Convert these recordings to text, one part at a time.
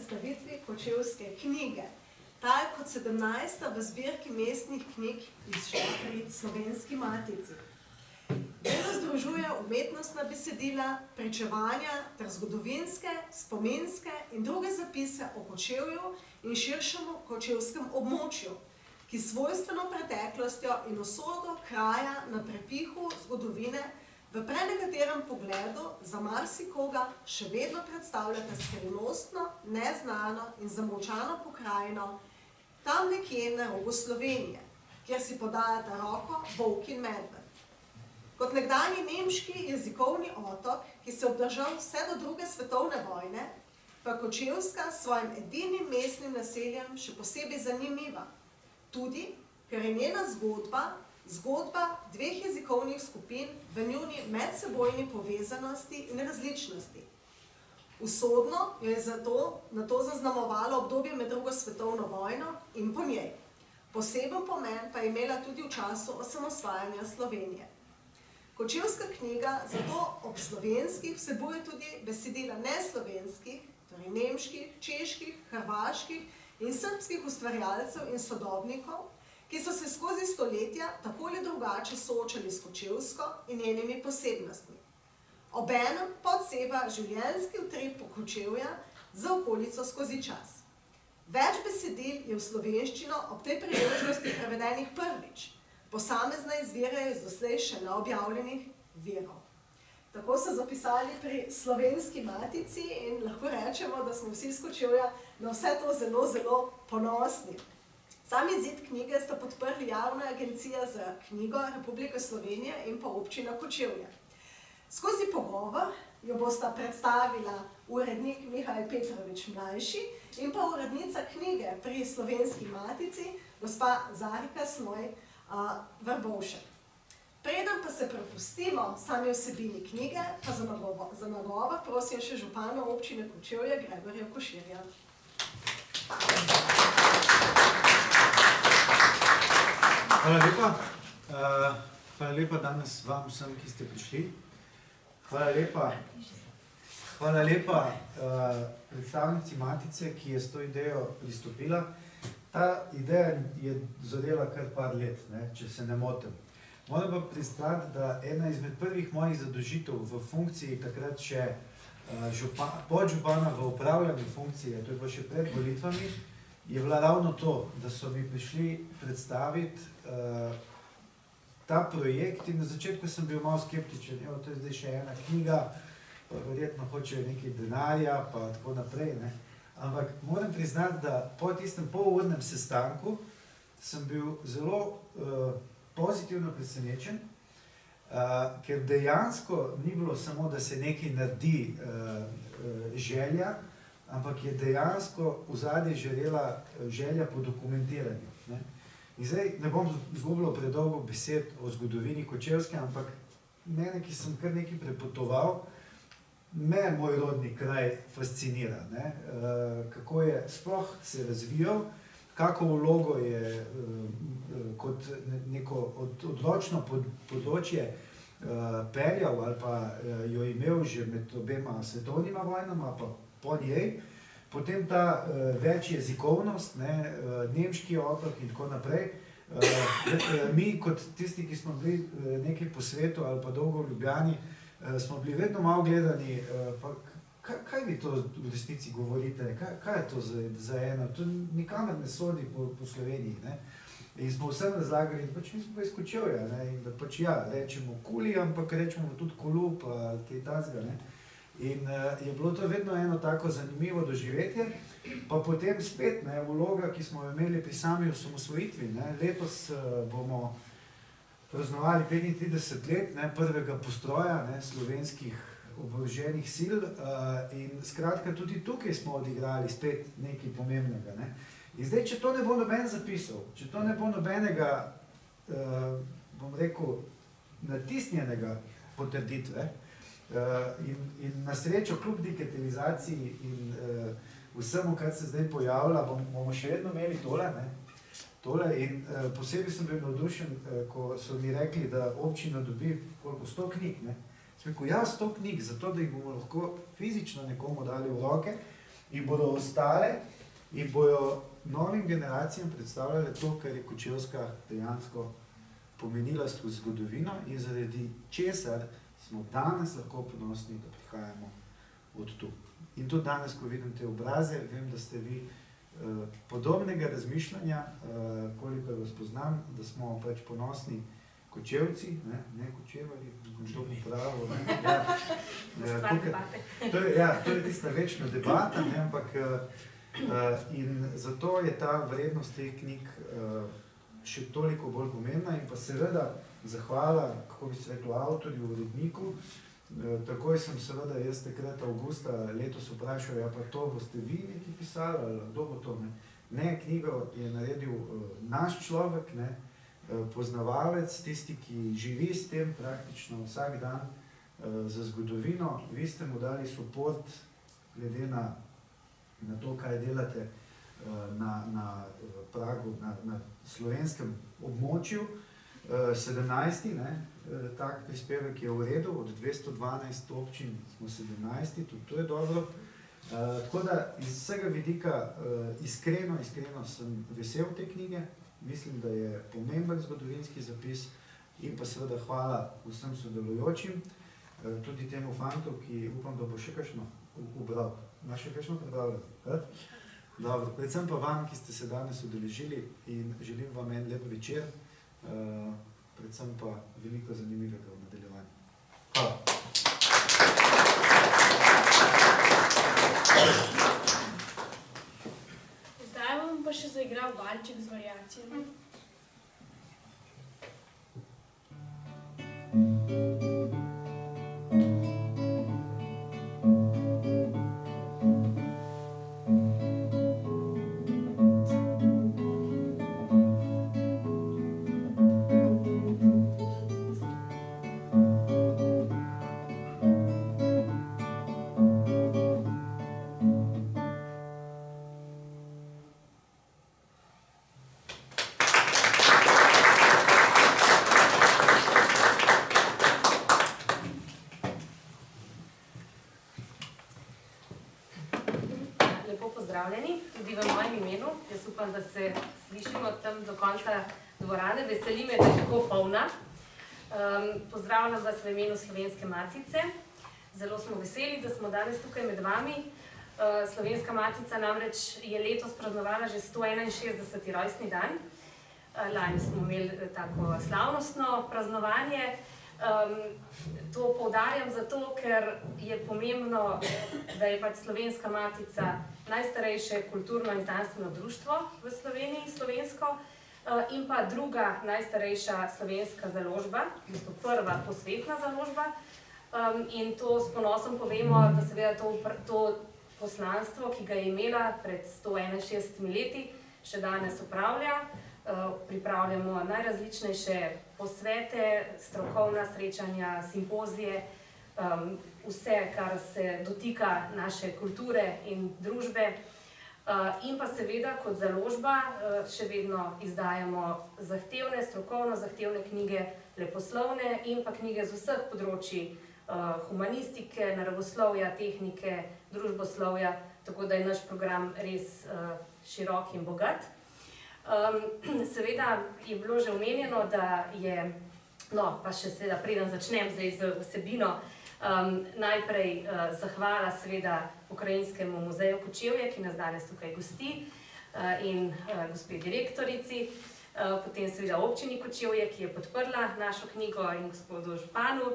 predstavitvi Kočevske knjige. Ta je kot 17. v zbirki mestnih knjig izšla pri Slovenski matici. Delo združuje umetnostna besedila, pričevanja ter zgodovinske, spominske in druge zapise o Kočevju in širšemu kočevskem območju, ki svojstveno preteklostjo in usodo kraja na prepihu zgodovine v prenekaterem pogledu za marsikoga še vedno predstavljate skrivnostno, neznano in zamolčano pokrajino, tam nekje na robu Slovenije, kjer si podajata roko volk in medved. Kot nekdanji nemški jezikovni otok, ki se je obdržal vse do druge svetovne vojne, pa je Kočevska s svojim edinim mestnim naseljem še posebej zanimiva. Tudi, ker je njena zgodba dveh jezikovnih skupin v njuni medsebojni povezanosti in različnosti. Usodno jo je na to zaznamovalo obdobje med drugo svetovno vojno in po njej. Poseben pomen pa je imela tudi v času osamosvajanja Slovenije. Kočevska knjiga zato ob slovenskih vsebuje tudi besedila neslovenskih, torej nemških, čeških, hrvaških in srbskih ustvarjalcev in sodobnikov, ki so se skozi stoletja tako ali drugače soočali s Kočevsko in njenimi posebnostmi. Obenem podseva življenjski utrip Kočevja za okolico skozi čas. Več besedil je v slovenščino ob tej priložnosti prevedenih prvič, posamezne izvirajo iz doslej še neobjavljenih virov. Tako so zapisali pri Slovenski matici in lahko rečemo, da smo vsi iz Kočevja na vse to zelo, zelo ponosni. Sam izid knjige sta podprli Javna agencija za knjigo Republike Slovenije in pa občina Kočevje. Skozi pogovor jo bosta predstavila urednik Mihajl Petrovič mlajši in pa urednica knjige pri Slovenski matici, gospa Zarika Snoj Vrbovšek. Preden pa se prepustimo sami vsebini knjige, pa za nagovor prosim še župana občine Kočevje Gregorja Koširja. Hvala lepa. Hvala lepa danes vam vsem, ki ste prišli. Hvala lepa predstavnici Matice, ki je s to idejo pristopila. Ta ideja je zadela kar par let, če se ne motim. Moram pa priznati, da ena izmed prvih mojih zadolžitev v funkciji, takrat še podžupana v upravljanju funkcije, to je bilo še pred volitvami, je bila ravno to, da so mi prišli predstaviti ta projekt in na začetku sem bil malo skeptičen, to je zdaj še ena knjiga, pa verjetno hočejo nekaj denarja, pa tako naprej, Ampak moram priznati, da po tistem polurnem sestanku sem bil zelo pozitivno presenečen, ker dejansko ni bilo samo, da se nekaj naredi želja, ampak je dejansko v zadnje želja po dokumentiranju. In zdaj ne bom izgubljal predolgo besed o zgodovini Kočevske, ampak mene, ki sem kar nekaj prepotoval, me moj rodni kraj fascinira, kako je sploh se razvijal, kako vlogo je kot neko odločno področje peljal ali pa jo imel že med obema svetovnima vojnama, pa po njej. Potem ta večjezikovnost, nemški otok in tako naprej. Mi kot tisti, ki smo bili nekaj po svetu ali pa dolgo v Ljubljani, smo bili vedno malo gledani, pa kaj vi to v resnici govorite, kaj je to za eno, to nikamer ne sodi po Sloveniji. In smo vsem razlagali, da pač mi smo pa iz Kočevja, in da pač ja, rečemo kuli, ampak rečemo tudi kolu, pa kaj tazga. In je bilo to vedno eno tako zanimivo doživetje, pa potem spet vloga, ki smo jo imeli pri sami osamosvojitvi. Letos bomo praznovali 35 let prvega postroja slovenskih oboroženih sil in skratka tudi tukaj smo odigrali spet nekaj pomembnega. In zdaj, če to ne bo noben zapisal, če to ne bo nobenega, bom rekel, natisnjenega potrditve, in na srečo kljub digitalizaciji in vsemu, kar se zdaj pojavlja, bomo še vedno imeli tole in posebej sem bil navdušen, ko so mi rekli, da občina dobi 100 knjig. Sem rekel, ja, 100 knjig, zato da jih bomo lahko fizično nekomu dali v roke in bodo ostale in bojo novim generacijam predstavljale to, kar je Kočevska dejansko pomenila skozi zgodovino in zaradi česar smo danes lahko ponosni, da prihajamo od tu. In tudi danes, ko vidim te obraze, vem, da ste vi podobnega razmišljanja, koliko vas poznam, da smo pač ponosni Kočevci, ne Kočevarji, to pravo. To je tista večna debata, ne, ampak in zato je ta vrednost teh knjig še toliko bolj pomembna in pa seveda zahvala, kako bi se reklo, avtorju, uredniku. Takoj sem seveda jaz takrat avgusta letos vprašal, ja pa to boste vi nekaj pisali, ali kdo bo to, ne? Ne, knjigo je naredil naš človek, ne, poznavalec, tisti, ki živi s tem praktično vsak dan za zgodovino. Vi ste mu dali suport glede na to, kaj delate na pragu, na slovenskem območju. 17. Tak prispevek je v redu, od 212 občin smo 17, tudi to je dobro. Tako da iz vsega vidika iskreno sem vesel te knjige, mislim, da je pomemben zgodovinski zapis in pa seveda hvala vsem sodelujočim, tudi temu fantu, ki upam, da bo še kakšno ubral. Imaš še kakšno pripravljeno? Dobro, predvsem pa vam, ki ste se danes udeležili in želim vam en lep večer, predvsem pa veliko zanimivega v nadaljevanju. Hvala. Zdaj bom pa še zaigral valček z variacijami. Tudi v mojem imenu. Jaz upam, da se slišimo tam do konca dvorane. Veseli me, da je tako polna. Pozdravljam vas v imenu Slovenske matice. Zelo smo veseli, da smo danes tukaj med vami. Slovenska matica namreč je letos praznovala že 161. rojstni dan. Lani smo imeli tako slavnostno praznovanje. To poudarjam zato, ker je pomembno, da je pač Slovenska matica najstarejše kulturno in znanstveno društvo v Sloveniji, slovensko, in pa druga najstarejša slovenska založba, v bistvu prva posvetna založba. In to s ponosom povemo, da seveda to poslanstvo, ki ga je imela pred 161 leti, še danes upravlja. Pripravljamo najrazličnejše posvete, strokovna srečanja, simpozije, vse, kar se dotika naše kulture in družbe. In pa seveda kot založba še vedno izdajamo zahtevne, strokovno zahtevne knjige, leposlovne in pa knjige z vseh področji humanistike, naravoslovja, tehnike, družboslovja, tako da je naš program res širok in bogat. Seveda je bilo že omenjeno, da je, no pa še seveda preden začnem zdaj z vsebino, najprej zahvala seveda Pokrajinskemu muzeju Kočevje, ki nas danes tukaj gosti, in gospe direktorici, potem seveda občini Kočevje, ki je podprla našo knjigo, in gospodu županu,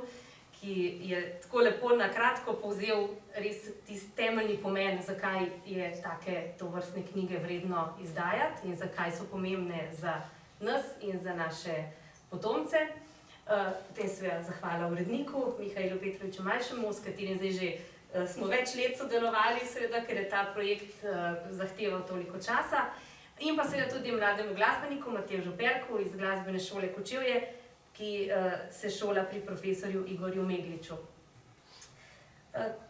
ki je tako lepo na kratko povzel res tisti temeljni pomen, zakaj je take tovrstne knjige vredno izdajati in zakaj so pomembne za nas in za naše potomce. Potem seveda zahvala uredniku Mihajlu Petroviču Majšemu, s katerim zdaj že smo več let sodelovali, seveda, ker je ta projekt zahteval toliko časa. In pa seveda tudi mlademu glasbeniku Mateju Perku iz Glasbene šole Kočevje, ki se šola pri profesorju Igorju Megliču.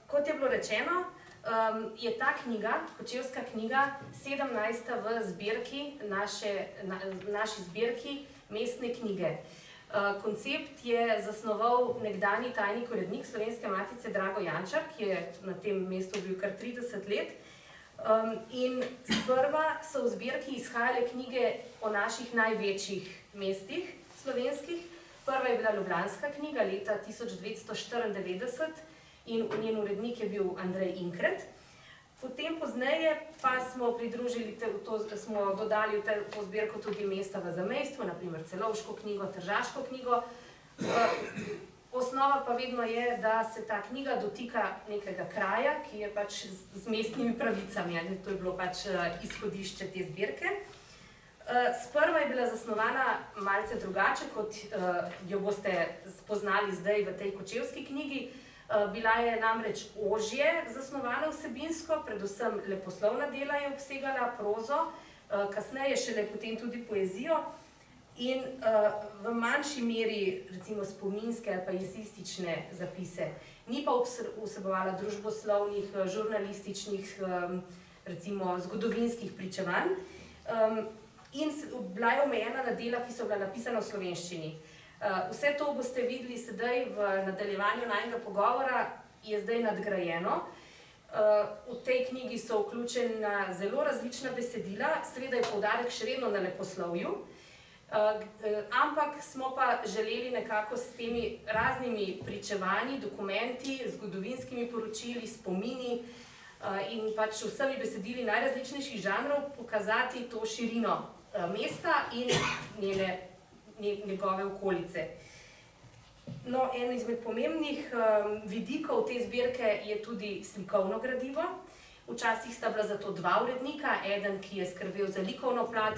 Kot je bilo rečeno, je ta knjiga, Kočevska knjiga, 17. v zbirki, naši zbirki mestne knjige. Koncept je zasnoval nekdanji tajnik urednik Slovenske matice Drago Jančar, ki je na tem mestu bil kar 30 let. In sprva so v zbirki izhajale knjige o naših največjih mestih slovenskih. Prva je bila Ljubljanska knjiga leta 1994 in njen urednik je bil Andrej Inkret. Potem pozneje pa smo smo dodali v to zbirko tudi mesta v zamejstvu, naprimer Celovško knjigo, Tržaško knjigo. Osnova pa vedno je, da se ta knjiga dotika nekega kraja, ki je pač z mestnimi pravicami. To je bilo pač izhodišče te zbirke. Sprva je bila zasnovana malce drugače, kot jo boste spoznali zdaj v tej Kočevski knjigi. Bila je namreč ožje zasnovana vsebinsko, predvsem leposlovna dela je obsegala, prozo, kasneje šele potem tudi poezijo. In v manjši meri, recimo spominske ali pa jesistične zapise. Ni pa vsebovala družboslovnih, žurnalističnih, recimo zgodovinskih pričevanj. In bila je omejena na dela, ki so bila napisana v slovenščini. Vse to boste videli sedaj v nadaljevanju najnega pogovora, je zdaj nadgrajeno. V tej knjigi so vključena zelo različna besedila, seveda je poudarek še vedno na leposlovju. Ampak smo pa želeli nekako s temi raznimi pričevanji, dokumenti, zgodovinskimi poročili, spomini in pač vsemi besedili najrazličnejših žanrov pokazati to širino mesta in njegove okolice. No, en izmed pomembnih vidikov te zbirke je tudi slikovno gradivo. Včasih sta bila za to dva urednika, eden, ki je skrbel za likovno plat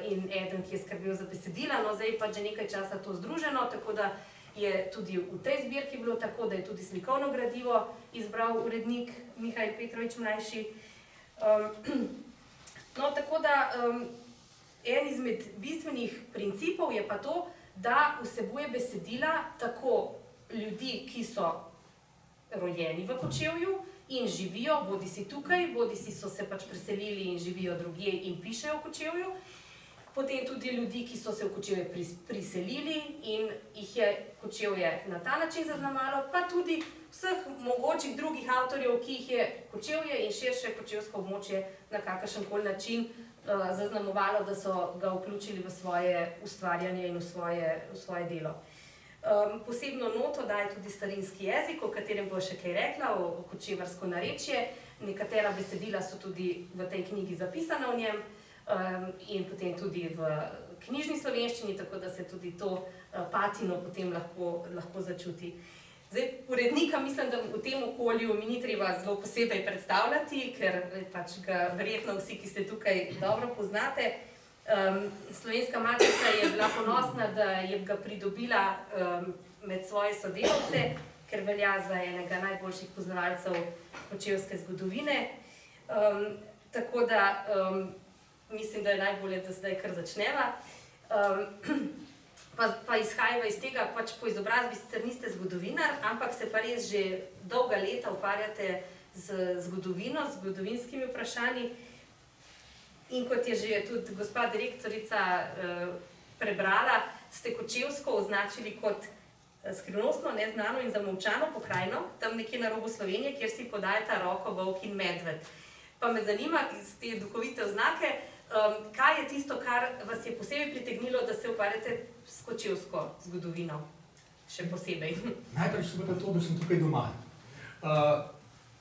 in eden, ki je skrbel za besedila, no zdaj pa že nekaj časa to združeno, tako da je tudi v tej zbirki bilo tako, da je tudi slikovno gradivo izbral urednik Mihajl Petrovič Mlajši. No, tako da en izmed bistvenih principov je pa to, da vsebuje besedila tako ljudi, ki so rojeni v Kočevju in živijo, bodisi tukaj, bodisi so se pač preselili in živijo drugje in pišejo v Kočevju. Potem tudi ljudi, ki so se v Kočevje priselili in jih je Kočevje na ta način zaznamalo, pa tudi vseh mogočih drugih avtorjev, ki jih je Kočevje in širše kočevsko območje na kakršenkoli način zaznamovalo, da so ga vključili v svoje ustvarjanje in v svoje delo. Posebno noto daje tudi starinski jezik, o katerem bo še kaj rekla, o kočevarsko narečje. Nekatera besedila so tudi v tej knjigi zapisana v njem in potem tudi v knjižni slovenščini, tako da se tudi to patino potem lahko začuti. Zdaj, urednika mislim, da v tem okolju mi ni treba zelo posebej predstavljati, ker pač ga verjetno vsi, ki ste tukaj, dobro poznate. Slovenska matica je bila ponosna, da je ga pridobila med svoje sodelavce, ker velja za enega najboljših poznavalcev kočevske zgodovine. Tako da mislim, da je najbolje, da zdaj kar začneva. Pa izhajava iz tega, pač po izobrazbi sicer niste zgodovinar, ampak se pa res že dolga leta ukvarjate z zgodovino, z zgodovinskimi vprašanji. In kot je že tudi gospa direktorica prebrala, ste Kočevsko označili kot skrivnostno, neznano in zamolčano pokrajino, tam nekje na robu Slovenije, kjer si podajata roko volk in medved. Pa me zanima, iz te duhovite oznake, kaj je tisto, kar vas je posebej pritegnilo, da se ukvarjate s kočevsko zgodovino, še posebej? Najprej seveda to, da sem tukaj doma.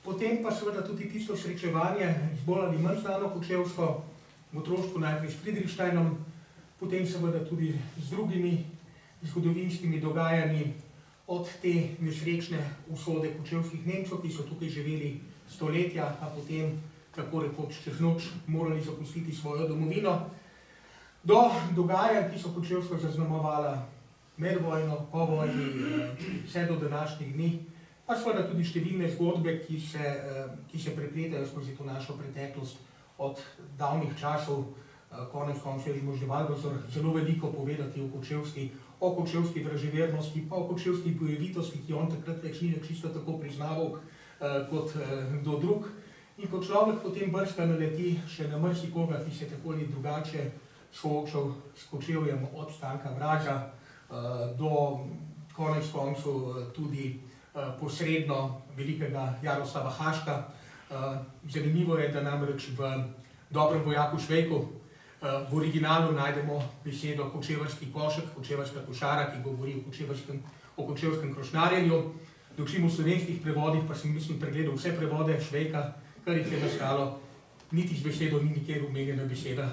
Potem pa seveda tudi tisto srečevanje z bolj ali manj znano kočevsko, v otroštvu najprej s Friedrichsteinom, potem seveda tudi z drugimi zgodovinskimi dogajanji, od te nesrečne usode kočevskih Nemcev, ki so tukaj živeli stoletja, a potem tako rekoč čez noč morali zapustiti svojo domovino, do dogajanj, ki so Kočevsko zaznamovala med vojno, po vojni, vse do današnjih dni, pa seveda tudi številne zgodbe, ki se prepletajo skozi to našo preteklost od davnih časov. Konec koncev je že Valvazor zelo veliko povedati o kočevski vraževernosti, pa o kočevski bojevitosti, ki on takrat več ni čisto tako priznaval kot do drug. In ko človek potem brska naleti še na marsikoga, ki se tako ali drugače soočal s Kočevjem od Stanka Vraža do konec koncev tudi posredno velikega Jaroslava Haška, Zanimivo je, da namreč v Dobrem vojaku Švejku v originalu najdemo besedo kočevarski košek, kočevarska košara, ki govori o kočevskem krošnjarjenju. Dočim v slovenskih prevodih pa sem pregledal vse prevode Švejka, kar jih je nastalo, niti z besedo ni nikjer omenjena beseda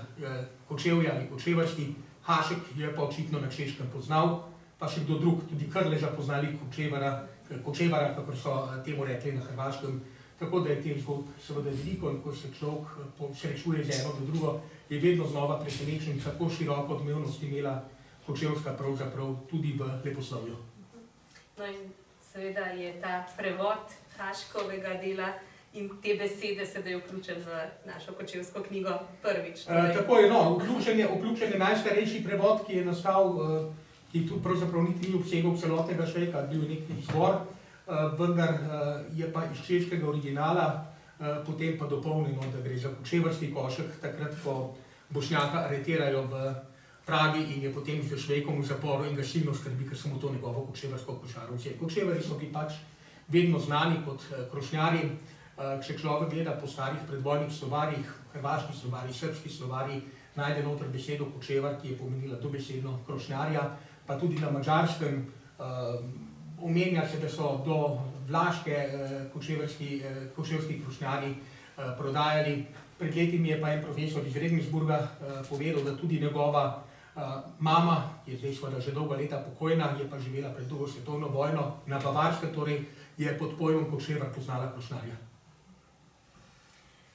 kočevje ali kočevarski. Hašek je pa očitno na Češkem poznal, pa še kdo drug, tudi Krleža poznali kočevara, kakor so temu rekli na Hrvaškem. Tako da je teh zgodb seveda veliko in ko se človek srečuje z eno do drugo, je vedno znova presenečen, kako široko odmevnost imela kočevska pravzaprav tudi v leposlovju. No in seveda je ta prevod Haškovega dela in te besede sedaj vključen v našo kočevsko knjigo prvič. Tako je, no, vključen je najstarejši prevod, ki je nastal, ki tudi pravzaprav niti ni obsegal celotnega Švejka, bil je neki izvor, vendar je pa iz češkega originala potem pa dopolnjeno, da gre za kočevarski košek, takrat, ko Bošnjaka aretirajo v Pragi in je potem z Švejkom v zaporu in ga silno skrbi, ker so mu to njegovo kočevarsko košaro vzeli. Kočevari so bili pač vedno znani kot krošnjarji. Če človek gleda po starih predvojnih slovarjih, hrvaških slovarjih, srbskih slovarjih, najde noter besedo kočevar, ki je pomenila dobesedno krošnjarja, pa tudi na Madžarskem omenja se, da so do Vlaške kočevski krošnjarji prodajali. Pred leti mi je pa en profesor iz Regensburga povedal, da tudi njegova mama, ki je zdaj seveda že dolga leta pokojna, je pa živela pred drugo svetovno vojno na Bavarskem, torej je pod pojmom kočevar poznala krošnjarja.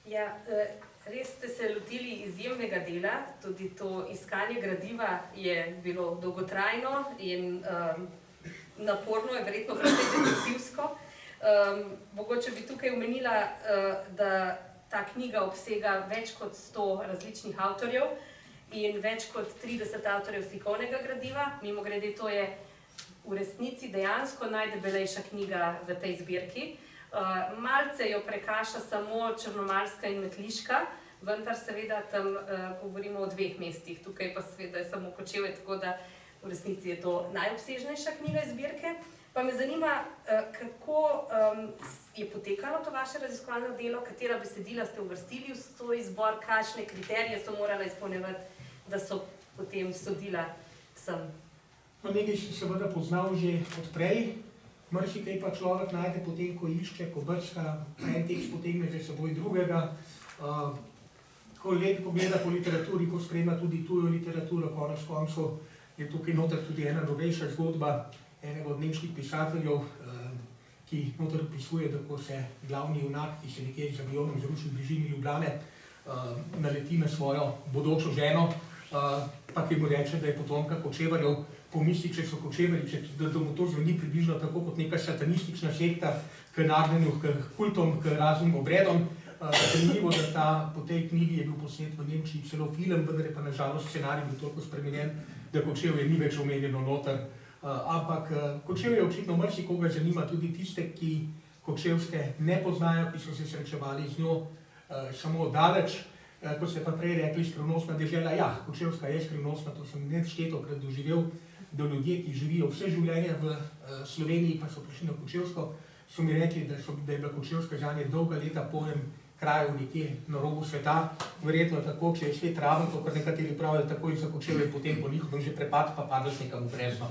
Ja, res ste se lotili izjemnega dela, tudi to iskanje gradiva je bilo dolgotrajno in naporno, je verjetno precej detektivsko. Mogoče bi tukaj omenila, da ta knjiga obsega več kot 100 različnih avtorjev in več kot 30 avtorjev slikovnega gradiva. Mimogrede, to je v resnici dejansko najdebelejša knjiga v tej zbirki. Malce jo prekaša samo Črnomaljska in Metliška, vendar seveda tam govorimo o 2 mestih, tukaj pa seveda je samo Kočevje, tako da v resnici je to najobsežnejša knjiga iz zbirke. Pa me zanima, kako je potekalo to vaše raziskovalno delo, katera besedila ste uvrstili v svoj izbor, kakšne kriterije so morala izpolnjevati, da so potem sodila sem. Nekaj si seveda poznal že odprej, marsikaj pa človek najde potem, ko išče, ko brska, en tekst potegne za seboj drugega. Ko gleda po literaturi, ko spremlja tudi tujo literaturo, konec koncev je tukaj noter tudi ena novejša zgodba enega od nemških pisateljev, ki noter opisuje, da ko se glavni junak, ki se nekje z avionom zruši v bližini Ljubljane, naleti na svojo bodočo ženo, pa ki mu reče, da je potomka kočevarjev, pomisli, če so kočevarji, da mu to zveni približno tako kot neka satanistična sekta k nagnjenju, k kultom, k raznim obredom. Zanimivo, da po tej knjigi je bil posnet v Nemčiji celo film, vendar je pa nažalost scenarij bil toliko spremenjen, da Kočevje ni več omenjeno noter. Ampak Kočevje očitno marsikoga zanima, tudi tiste, ki kočevske ne poznajo, ki so se srečevali z njo samo daleč. Kot ste pa prej rekli, skrivnostna dežela, ja, kočevska je skrivnostna, to sem neštetokrat doživel, da ljudje, ki živijo vse življenje v Sloveniji, pa so prišli na Kočevsko, so mi rekli, da je bila Kočevska zanje dolga leta pojem krajev nekje na robu sveta. Verjetno je tako, če je svet raven, to kar nekateri pravijo, tako in za Kočevje, potem po njihovem že prepad, pa padeš nekam v brezno.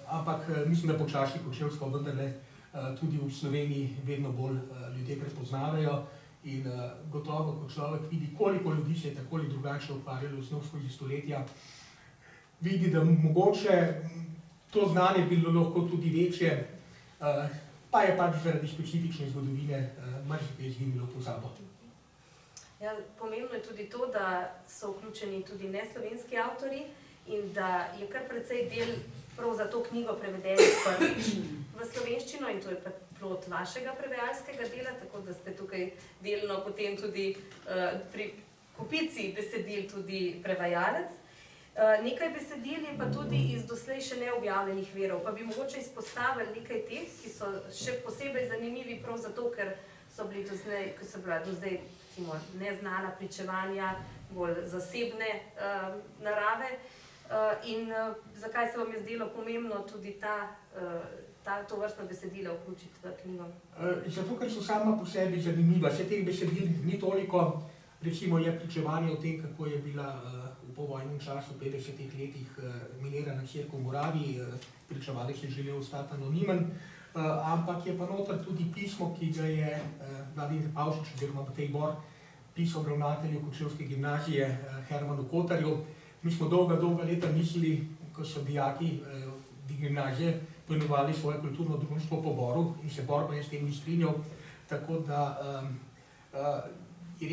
Ampak mislim, da počasi Kočevsko vendarle tudi v Sloveniji vedno bolj ljudje prepoznavajo. In gotovo, ko človek vidi, koliko ljudi se je tako ali drugače ukvarjalo z njo skozi stoletja, vidi, da mogoče to znanje bilo lahko tudi večje, pa je pač zaradi specifične zgodovine marsikaj izginilo v pozabo. Ja, pomembno je tudi to, da so vključeni tudi neslovenski avtorji in da je kar precej del prav za to knjigo prevedenih prvič v slovenščino in to je plod vašega prevajalskega dela, tako da ste tukaj delno potem tudi pri kopici besedil tudi prevajalec. Nekaj besedil je pa tudi iz doslej še neobjavljenih virov, pa bi mogoče izpostavili nekaj teh, ki so še posebej zanimivi prav zato, ker so bila do zdaj neznana pričevanja, bolj zasebne narave. In zakaj se vam je zdelo pomembno tudi to vrstno besedilo vključiti v knjigo? Zato, ker so sama po sebi zanimiva. Vse teh besedil ni toliko, recimo je pričevanje o tem, kako je bila v povojnem času, v 50-ih letih, minirana cerkev v Moraviji, pričevalec je želel ostati anonimen, ampak je pa noter tudi pismo, ki ga je Vladimir Pavšič oziroma Matej Bor pisal ravnatelju Kočevske gimnazije Hermanu Kotarju. Mi smo dolga leta mislili, ko so dijaki gimnazije poimenovali svoje kulturno društvo po Boru in se Bor pa je s tem ni strinjal, tako da je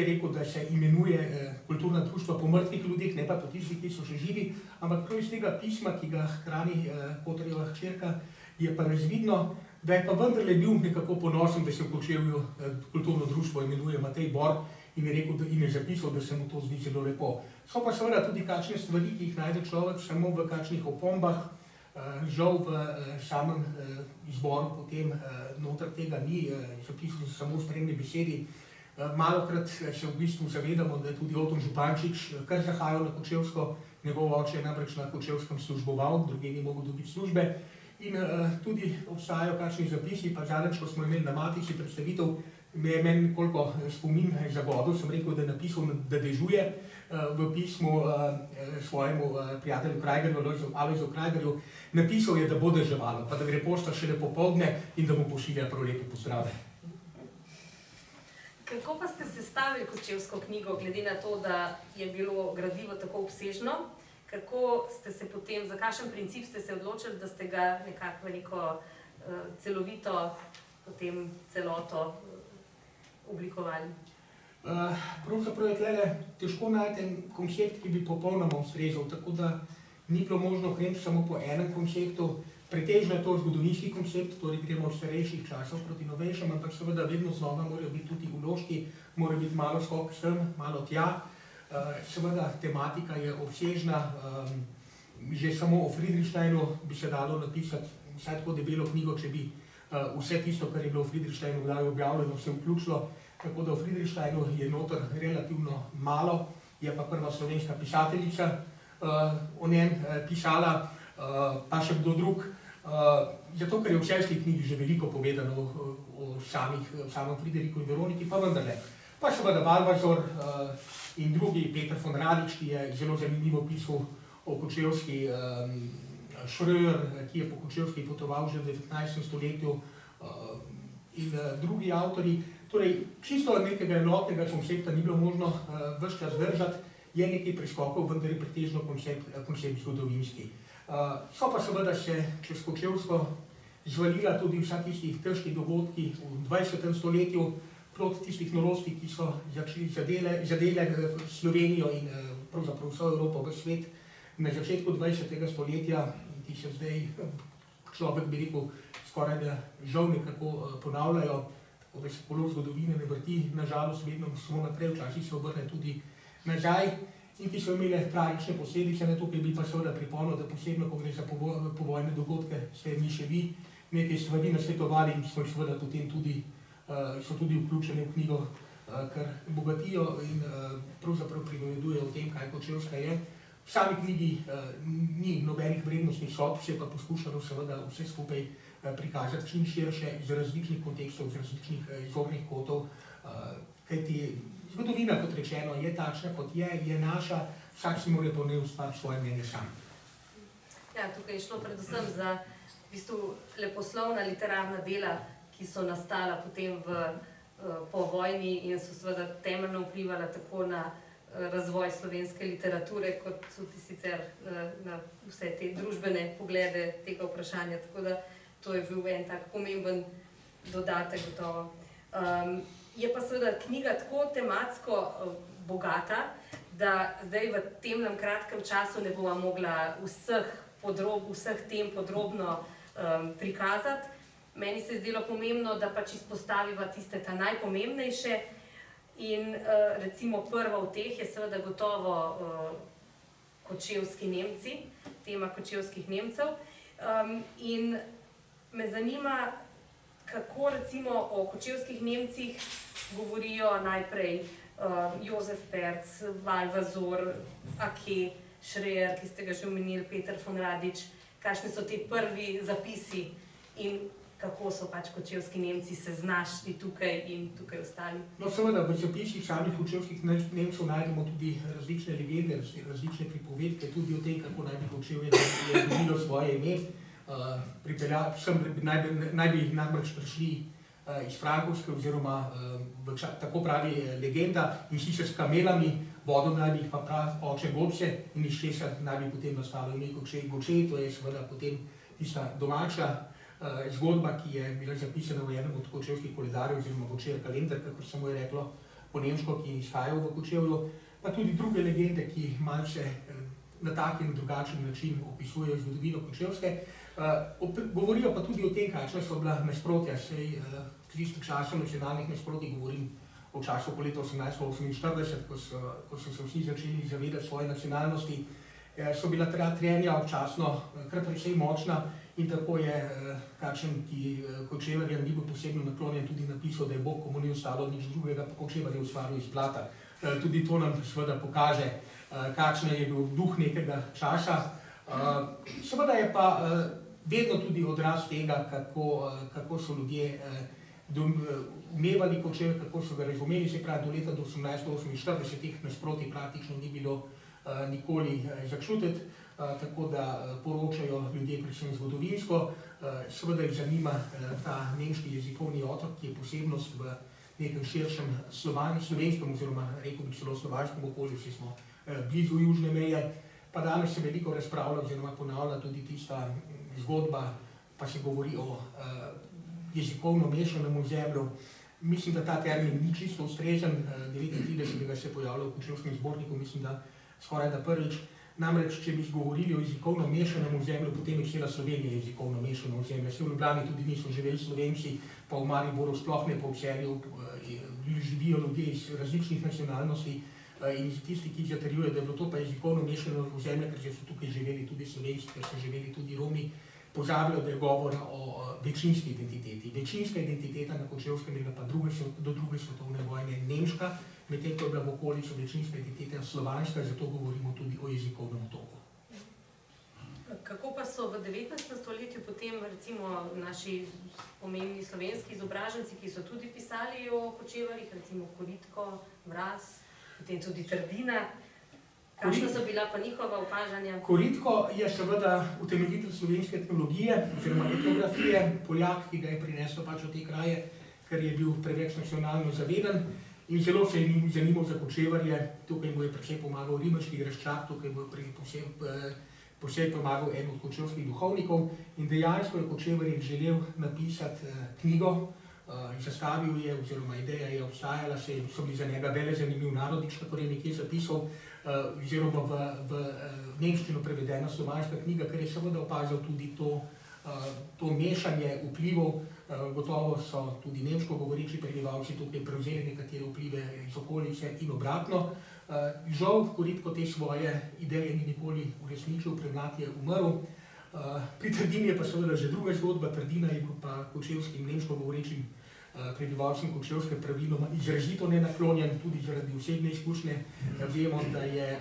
rekel, da se imenuje kulturna društva po mrtvih ljudeh, ne pa po tistih, ki so še živi, ampak prav iz tega pisma, ki ga hrani Kotarjeva hčerka, je pa razvidno, da je pa vendarle bil nekako ponosen, da se v Kočevju kulturno društvo imenuje Matej Bor in je rekel, in je zapisal, da se mu to zdi zelo lepo. So pa seveda tudi kakšne stvari, ki jih najde človek samo v kakšnih opombah, žal v samem izboru potem noter tega ni, zapisali so samo spremne besedi. Malokrat se v bistvu zavedamo, da je tudi Oton Župančič kar zahajal na Kočevsko, njegov oče je namreč na Kočevskem služboval, drugje ni mogel dobiti službe. In tudi obstajajo kakšni zapisi, pa zadnjič, ko smo imeli na Matici predstavitev, me je meni nekoliko spomin zagodil, sem rekel, da je napisal, da dežuje v pismu svojemu prijatelju Krajgerju, Alojzu Krajgerju, napisal je, da bo deževalo, pa da gre pošta šele popoldne in da mu pošilja prav lepe pozdrave. Kako pa ste sestavili Kočevsko knjigo, glede na to, da je bilo gradivo tako obsežno? Kako ste se potem, za kakšen princip ste se odločili, da ste ga nekako v neko celovito potem celoto oblikovali? Pravzaprav je tlele težko najti en koncept, ki bi popolnoma ustrezal, tako da ni bilo možno kreniti samo po enem konceptu. Pretežno je to zgodovinski koncept, torej gremo od starejših časov proti novejšim, ampak seveda vedno znova morajo biti tudi vložki, mora biti malo skok sem, malo tja. Seveda tematika je obsežna, že samo o Friedrichsteinu bi se dalo napisati vsaj tako debelo knjigo, če bi vse tisto, kar je bilo v Friedrichsteinu kdaj objavljeno, se vključilo. Tako da v Friedrichsteinu je noter relativno malo, je pa prva slovenska pisateljica o njem pisala, pa še kdo drug. Zato, ker je v Celjski knjigi že veliko povedano o samem Frideriku in Veroniki, pa vendarle. Pa seveda Balvazor in drugi, Peter von Radič, ki je zelo zanimivo pisal o Kočevski, Schröer, ki je po Kočevski potoval že v 19. stoletju, in drugi avtorji. Torej, čisto nekega enotnega koncepta ni bilo možno ves čas držati, je nekaj preskokov, vendar je pretežno koncept zgodovinski. So pa seveda se čez Kočevsko zvalila tudi vsa tistih težkih dogodki v 20. stoletju, plod tistih norosti, ki so zadele Slovenijo in pravzaprav vso Evropo v svet na začetku 20. stoletja, ki se zdaj človek bi rekel skoraj da žal nekako ponavljajo, tako da se kolor zgodovine ne vrti, nažalost vedno samo naprej, včasih se obrne tudi nazaj, in ki so imele tragične posledice. Tukaj bi pa seveda pripomnil, da posebno, ko gre za povojne dogodke, ste mi še vi nekaj stvari nasvetovali in smo jih seveda potem tudi so tudi vključene v knjigo, ker bogatijo in pravzaprav pripovedujejo o tem, kaj Kočevska je. V sami knjigi ni nobenih vrednostnih sodb, se pa poskušalo seveda vse skupaj prikazati čim širše, iz različnih kontekstov, iz različnih zornih kotov, kajti zgodovina, kot rečeno, je takšna, kot je naša, vsak si mora pa ne ustvariti svoje mnenje sam. Ja, tukaj je šlo predvsem za v bistvu leposlovna literarna dela, ki so nastala potem po vojni in so seveda temeljno vplivala tako na razvoj slovenske literature, kot tudi sicer na vse te družbene poglede tega vprašanja. Tako da to je bil en tak pomemben dodatek gotovo. Je pa seveda knjiga tako tematsko bogata, da zdaj v temnem kratkem času ne bova mogla vseh tem podrobno prikazati. Meni se je zdelo pomembno, da pač izpostaviva tiste ta najpomembnejše in recimo prva od teh je seveda gotovo kočevski Nemci, tema kočevskih Nemcev. In me zanima, kako recimo o kočevskih Nemcih govorijo najprej Jozef Perc, Valvazor, Ake, Schreyer, ki ste ga že omenili, Peter von Radič, kakšni so ti prvi zapisi in kako so pač kočevski Nemci se znašli tukaj in tukaj ostali. No, seveda, v zapisih samih kočevskih Nemcev najdemo tudi različne legende, različne pripovedke, tudi o tem, kako naj bi Kočevje dobilo svoje ime. Naj bi namreč prišli iz Frankovske, oziroma tako pravi legenda, in sicer s kamelami, vodo naj bi jih pa prav oče Gobše, in iz česar naj bi potem nastalo ime Gočej, to je seveda potem tista domača zgodba, ki je bila zapisana v enem od kočevskih koledarjev, oziroma Gočejer kalender, kakor se mu je reklo po nemško, ki izhajajo v Kočevju, pa tudi druge legende, ki malce na tak in drugačen način opisujejo zgodovino Kočevske. Govorijo pa tudi o tem, kakšna so bila nasprotja, sej v času nacionalnih nasprotij, govorim o času po letu 1848, ko so se vsi začeli zavedati svoje nacionalnosti, so bila trenja občasno kar precej močna. In tako je kakšen, ki Kočevarjem ni bil posebno naklonjen, tudi napisal, da je Bog, komu ni ostalo nič drugega, pa Kočevarje ustvaril iz blata. Tudi to nam seveda pokaže, kakšen je bil duh nekega časa. Seveda je pa vedno tudi odraz tega, kako so ljudje umevali Kočevje, kako so ga razumeli, se pravi, do leta 1848 teh nasprotij praktično ni bilo nikoli začutiti. Tako da poročajo ljudje predvsem zgodovinsko. Seveda jih zanima ta nemški jezikovni otok, ki je posebnost v nekem širšem slovenskem, oziroma rekel bi celo slovanskem okolju, saj smo blizu južne meje. Pa danes se veliko razpravlja, oziroma ponavlja tudi tista zgodba, pa se govori o jezikovno mešanem ozemlju. Mislim, da ta termin ni čisto ustrezen, 39. se je pojavljal v Kočevskem zborniku, mislim, da skoraj da prvič. Namreč, če bi govorili o jezikovno mešanem ozemlju, potem je cela Slovenija jezikovno mešano ozemlje. Se v Ljubljani tudi niso živeli Slovenci, pa v Mariboru sploh ne, pa v Celju živijo ljudje iz različnih nacionalnosti in tisti, ki zatrjujejo, da je bilo to pa jezikovno mešano ozemlje, ker so tukaj živeli tudi Slovenci, ker so živeli tudi Romi, pozabljajo, da je govora o večinski identiteti. Večinska identiteta na Kočevskem je bila pa do druge svetovne vojne nemška, medtem ko je bila v okolici večinska identiteta slovanska, zato govorimo tudi o jezikovnem otoku. Kako pa so v 19. stoletju potem recimo naši pomembni slovenski izobraženci, ki so tudi pisali o Kočevarjih, recimo Koritko, Vraz, potem tudi Trdina, kakšna so bila pa njihova opažanja? Koritko je seveda utemeljitelj slovenske etnologije oziroma etnografije, Poljak, ki ga je prinesel pač v te kraje, ker je bil preveč nacionalno zaveden in zelo se je zanimal za Kočevarje. Tukaj mu je predvsem pomagal Ribenški Graščak, tukaj mu je posebej pomagal eden od kočevskih duhovnikov in dejansko je Kočevarjih želel napisati knjigo. Zastavil je, oziroma ideja je obstajala, so bili za njega vele zanimiv Narodič, kako je nekje zapisal, oziroma v nemščino prevedena slovanska knjiga, ker je seveda opazil tudi to mešanje vplivov. Gotovo so tudi nemško govoreči prebivalci tukaj prevzeli nekatere vplive iz okolice in obratno. Žal Koritko te svoje ideje ni nikoli uresničil, pred mlad je umrl. Pri Trdini je pa seveda že druga zgodba. Trdina je bil pa kočevskim nemško govorečim prebivalcem Kočevske praviloma izrazito nenaklonjen, tudi zaradi osebne izkušnje. Vemo, da je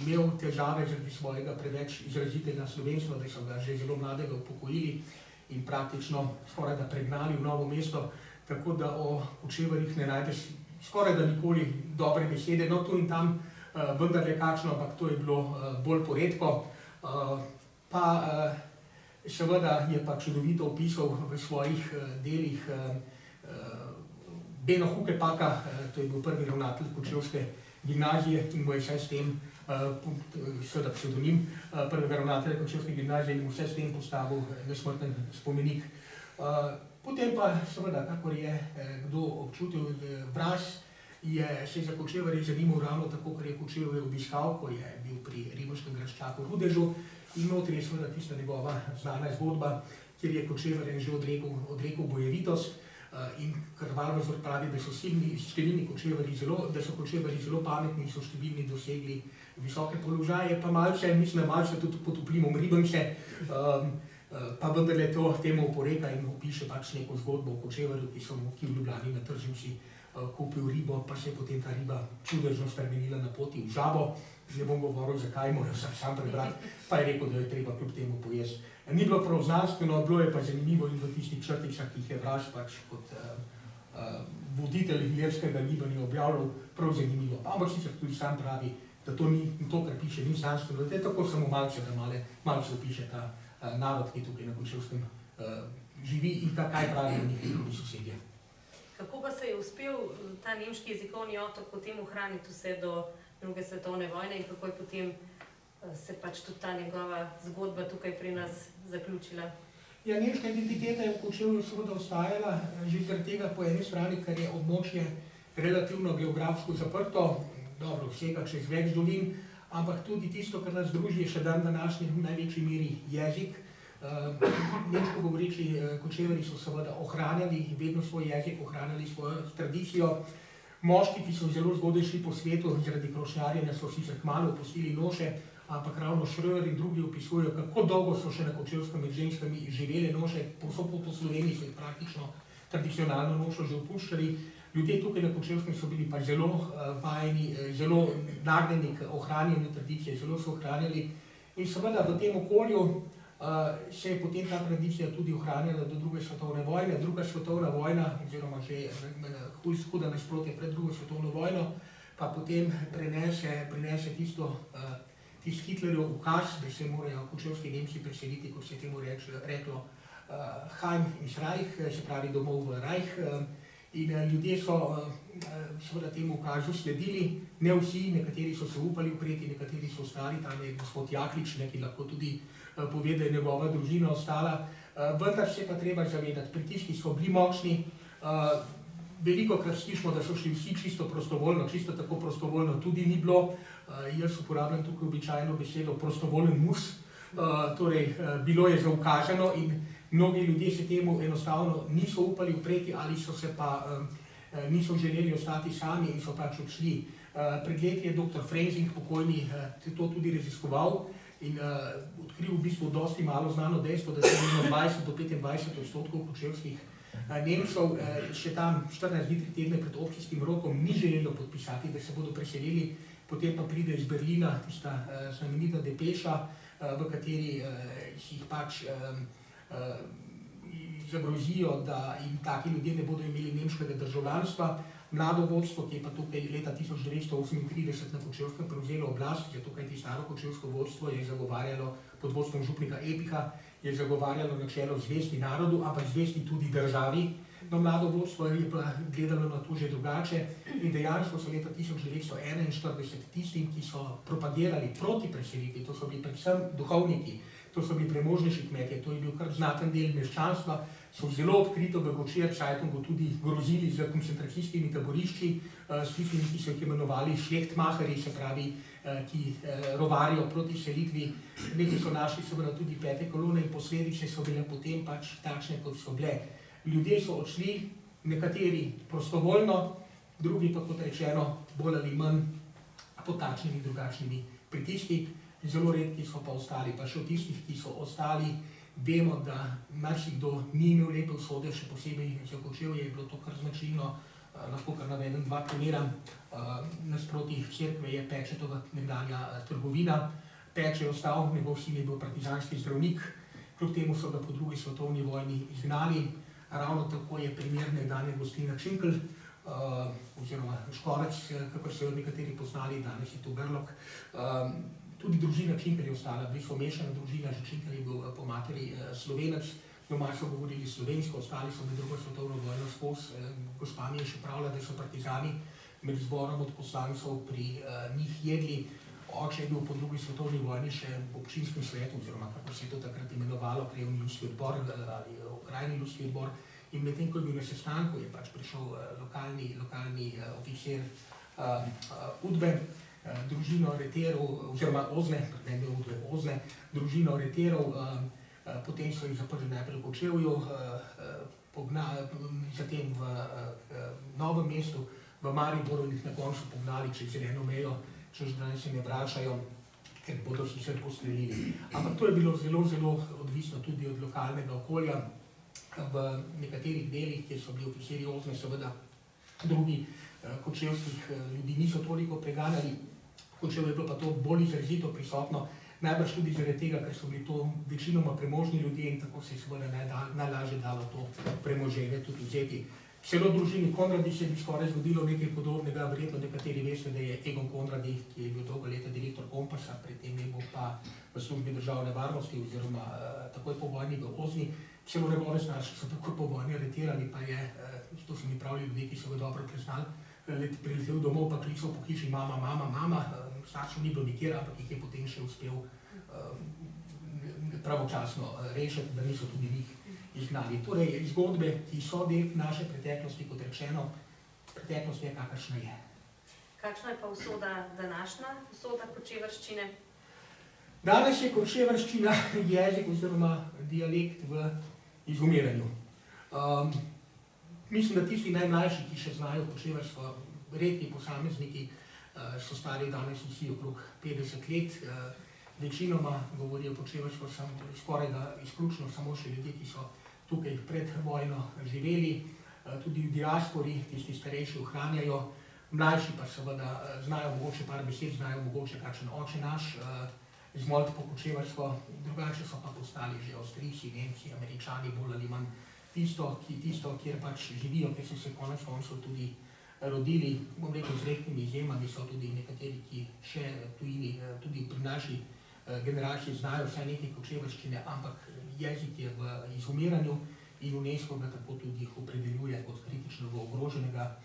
imel težave zaradi svojega preveč izrazitega slovenstva, da so ga že zelo mladega upokojili in praktično skoraj da pregnali v Novo mesto, tako da o Kočevarjih ne najdeš skoraj da nikoli dobre besede, no tu in tam vendar je kakšno, ampak to je bilo bolj poredko. Pa seveda je pa čudovito opisal v svojih delih Beno Hukepaka, to je bil prvi ravnatelj Kočevske gimnazije in mu je vse s tem, seveda psevdonim prvega ravnatelja Kočevske gimnazije, in mu vse s tem postavil nesmrten spomenik. Potem pa seveda, kakor je kdo občutil Vraz, se je za Kočevarje zanimal ravno tako, ker je Kočevje obiskal, ko je bil pri Ribenškem Graščaku v Rudežu, in notri je seveda tista njegova znana zgodba, kjer je Kočevarjem že odrekel bojevitost. In Krvalozor pravi, da so številni Kočevarji zelo pametni in so številni dosegli visoke položaje, pa malce, mislim, malce tudi pod vplivom Ribenše, pa vendarle to temu oporeka in opiše pač neko zgodbo o Kočevarju, ki v Ljubljani na tržnici kupil ribo, pa se je potem ta riba čudežno spremenila na poti v žabo. Ne bom govoril, zakaj, moram sam prebrati, pa je rekel, da je treba kljub temu pojesti. Ni bilo prav znanstveno, bilo je pa zanimivo in v tistih črticah, ki jih je Vraž pač kot voditelj lirskega gibanja objavljal, prav zanimivo. Ampak sicer tudi sam pravi, da to, to kar piše, ni znanstveno, da je tako samo malce, da malce opiše ta narod, ki tukaj na Kočevskem živi in kaj pravijo njihovi sosedje. Kako pa se je uspel ta nemški jezikovni otok potem ohraniti vse do druge svetovne vojne in kako je potem se pač tudi ta njegova zgodba tukaj pri nas zaključila? Ja, nemška identiteta je v Kočevju seveda ostajala, že zaradi tega po eni strani, ker je območje relativno geografsko zaprto, dobro, vsega čez več dolin, ampak tudi tisto, kar nas druži, je še dan današnji v največji meri jezik. Nemško govoreči Kočeverji so seveda ohranjali vedno svoj jezik, ohranjali svojo tradicijo. Moški, ki so zelo zgodaj šli po svetu, zaradi krošnjarjenja so sicer kmalu opustili noše, ampak ravno Schröer in drugi opisujejo, kako dolgo so še na Kočevskem med ženskami živele noše, povsod po Sloveniji so jih praktično tradicionalno nošo že opuščali. Ljudje tukaj na Kočevskem so bili pa zelo vajeni, zelo nagnjeni k ohranjanju tradicije, zelo so ohranjali. In seveda v tem okolju se je potem ta tradicija tudi ohranjala do druge svetovne vojne. Druga svetovna vojna, oziroma že huda nasprotje pred drugo svetovno vojno, pa potem prinese tisti Hitlerjev ukaz, da se morajo kočevski Nemci preseliti, kot se je temu reklo, Heim ins Reich, se pravi domov v Reich. In ljudje so seveda temu ukazu sledili, ne vsi, nekateri so se upali upreti, nekateri so ostali, tam je gospod Jaklič, ki lahko tudi pove, da je njegova družina ostala. Vendar se pa treba zavedati, pritiski so bili močni, veliko krat slišimo, da so šli vsi čisto prostovoljno, čisto tako prostovoljno tudi ni bilo. Jaz uporabljam tukaj običajno besedo prostovoljen mus, torej bilo je zaukaženo in mnogi ljudje se temu enostavno niso upali upreti ali so se pa niso želeli ostati sami in so pač odšli. Pred leti je dr. Frenzing, pokojni, to tudi raziskoval in odkril v bistvu dosti malo znano dejstvo, da se 20 do 25% kočevskih Nemcev še tam 14 dni, 3 tedne pred občinskim rokom ni želelo podpisati, da se bodo preselili, potem pa pride iz Berlina tista znamenita depeša, v kateri jih pač zagrozijo, da jim taki ljudje ne bodo imeli nemškega državljanstva. Mlado vodstvo, ki je pa tukaj leta 1938 na Kočevskem prevzelo oblast, je tukaj ti staro kočevsko vodstvo, je zagovarjalo pod vodstvom župnika Epiha, je zagovarjalo načelo zvesti narodu, ampak zvesti tudi državi. No, mlado vodstvo je pa gledalo na to že drugače in dejansko so leta 1941 tistim, ki so propagirali proti preselitvi, to so bili predvsem duhovniki, to so bili premožnejši kmetje, to je bil kar znaten del meščanstva, so zelo odkrito v Gočijer Zeitungu tudi grozili z koncentracijskimi taborišči, s tistimi, ki so jih imenovali šlechtmacherji, se pravi, ki rovarijo proti selitvi. Nekaj so našli seveda tudi 5. kolone in posledice so bile potem pač takšne, kot so bile. Ljudje so odšli, nekateri prostovoljno, drugi pa, kot rečeno, bolj ali manj pod takšnimi drugačnimi pritiski. Zelo redki so pa ostali, pa še od tistih, ki so ostali, vemo, da marsikdo ni imel lepe usode, še posebej za Kočevje je bilo to kar značilno, lahko kar navedem 2 primera. Nasproti cerkve je Pečetova nekdanja trgovina, Peče je ostal, njegov sin je bil partizanski zdravnik, kljub temu so ga po drugi svetovni vojni izgnali. Ravno tako je primer nekdanja gostilna Činkelj, oziroma Škorec, kakor so jo nekateri poznali, danes je to Brlog. Tudi družina Činkelj je ostala, bili so mešana družina, že Činkelj je bil po materi Slovenec, doma so govorili slovensko, ostali so med drugo svetovno vojno skozi. Gospa mi je še pravila, da so partizani med zborom od poslancev pri njih jedli. Oče je bil po drugi svetovni vojni še v občinskem svetu, oziroma kako se je to takrat imenovalo, krajevni ljudski odbor ali okrajni ljudski odbor. In medtem, ko je bil na sestanku, je pač prišel lokalni oficir Udbe, družino reterov, oziroma Ozne, ne Udbe, Ozne, družino reterov, potem so jih zaprli najprej v Kočevju, zatem v Novem mestu, v Mariboru jih na koncu pognali čez zeleno mejo, čez dan se ne vračajo, ker bodo sicer postrelili. Ampak to je bilo zelo, zelo odvisno tudi od lokalnega okolja. V nekaterih delih, kjer so bili oficirji Ozne, seveda drugi kočevskih ljudi niso toliko preganjali. Kočev je bilo pa to bolj izrazito prisotno, najbrž tudi zaradi tega, ker so bili to večinoma premožni ljudje in tako se je seveda najlažje dalo to premoženje tudi vzeti. Celo družini Konradi se bi skoraj zgodilo nekaj podobnega, verjetno nekateri veste, da je Egon Konradi, ki je bil dolgo leta direktor Kompasa, predtem je bil pa v službi državne varnosti oziroma takoj po vojni v Ozni. Celo njegove starše so takoj po vojni aretirali, pa je, to so mi pravili ljudje, ki so ga dobro priznali, priletel domov pa klical po hiši mama, staršev ni bilo nikjer, ampak jih je potem še uspel pravočasno rešiti, da niso tudi njih izgnali. Torej, zgodbe, ki so del naše preteklosti, kot rečeno, preteklost je kakršna je. Kakšna je pa usoda današnja, usoda kočevrščine? Danes je kočevrščina jezik oziroma dialekt v izumiranju. Mislim, da tisti najmlajši, ki še znajo kočevrstvo, redki posamezniki, so stari danes vsi okrog 50 let. Večinoma govorijo kočevrstvo skoraj da izključno samo še ljudje, ki so tukaj pred vojno živeli, tudi v diaspori, tisti starejši ohranjajo, mlajši pa seveda znajo mogoče par besed, znajo mogoče kakšen oče naš, zmolt po kočevrstvo, drugače so pa postali že Avstrijci, Nemci, Američani, bolj ali manj tisto, kjer pač živijo, kjer so se konec koncev tudi rodili, bom rekel, z redkimi izjemami, so tudi nekateri, ki še tujini, tudi pri naši generaciji znajo vsaj nekaj kočevrščine, ampak jezik je v izumiranju in UNESCO ga tako tudi opredeljuje kot kritično ogroženega.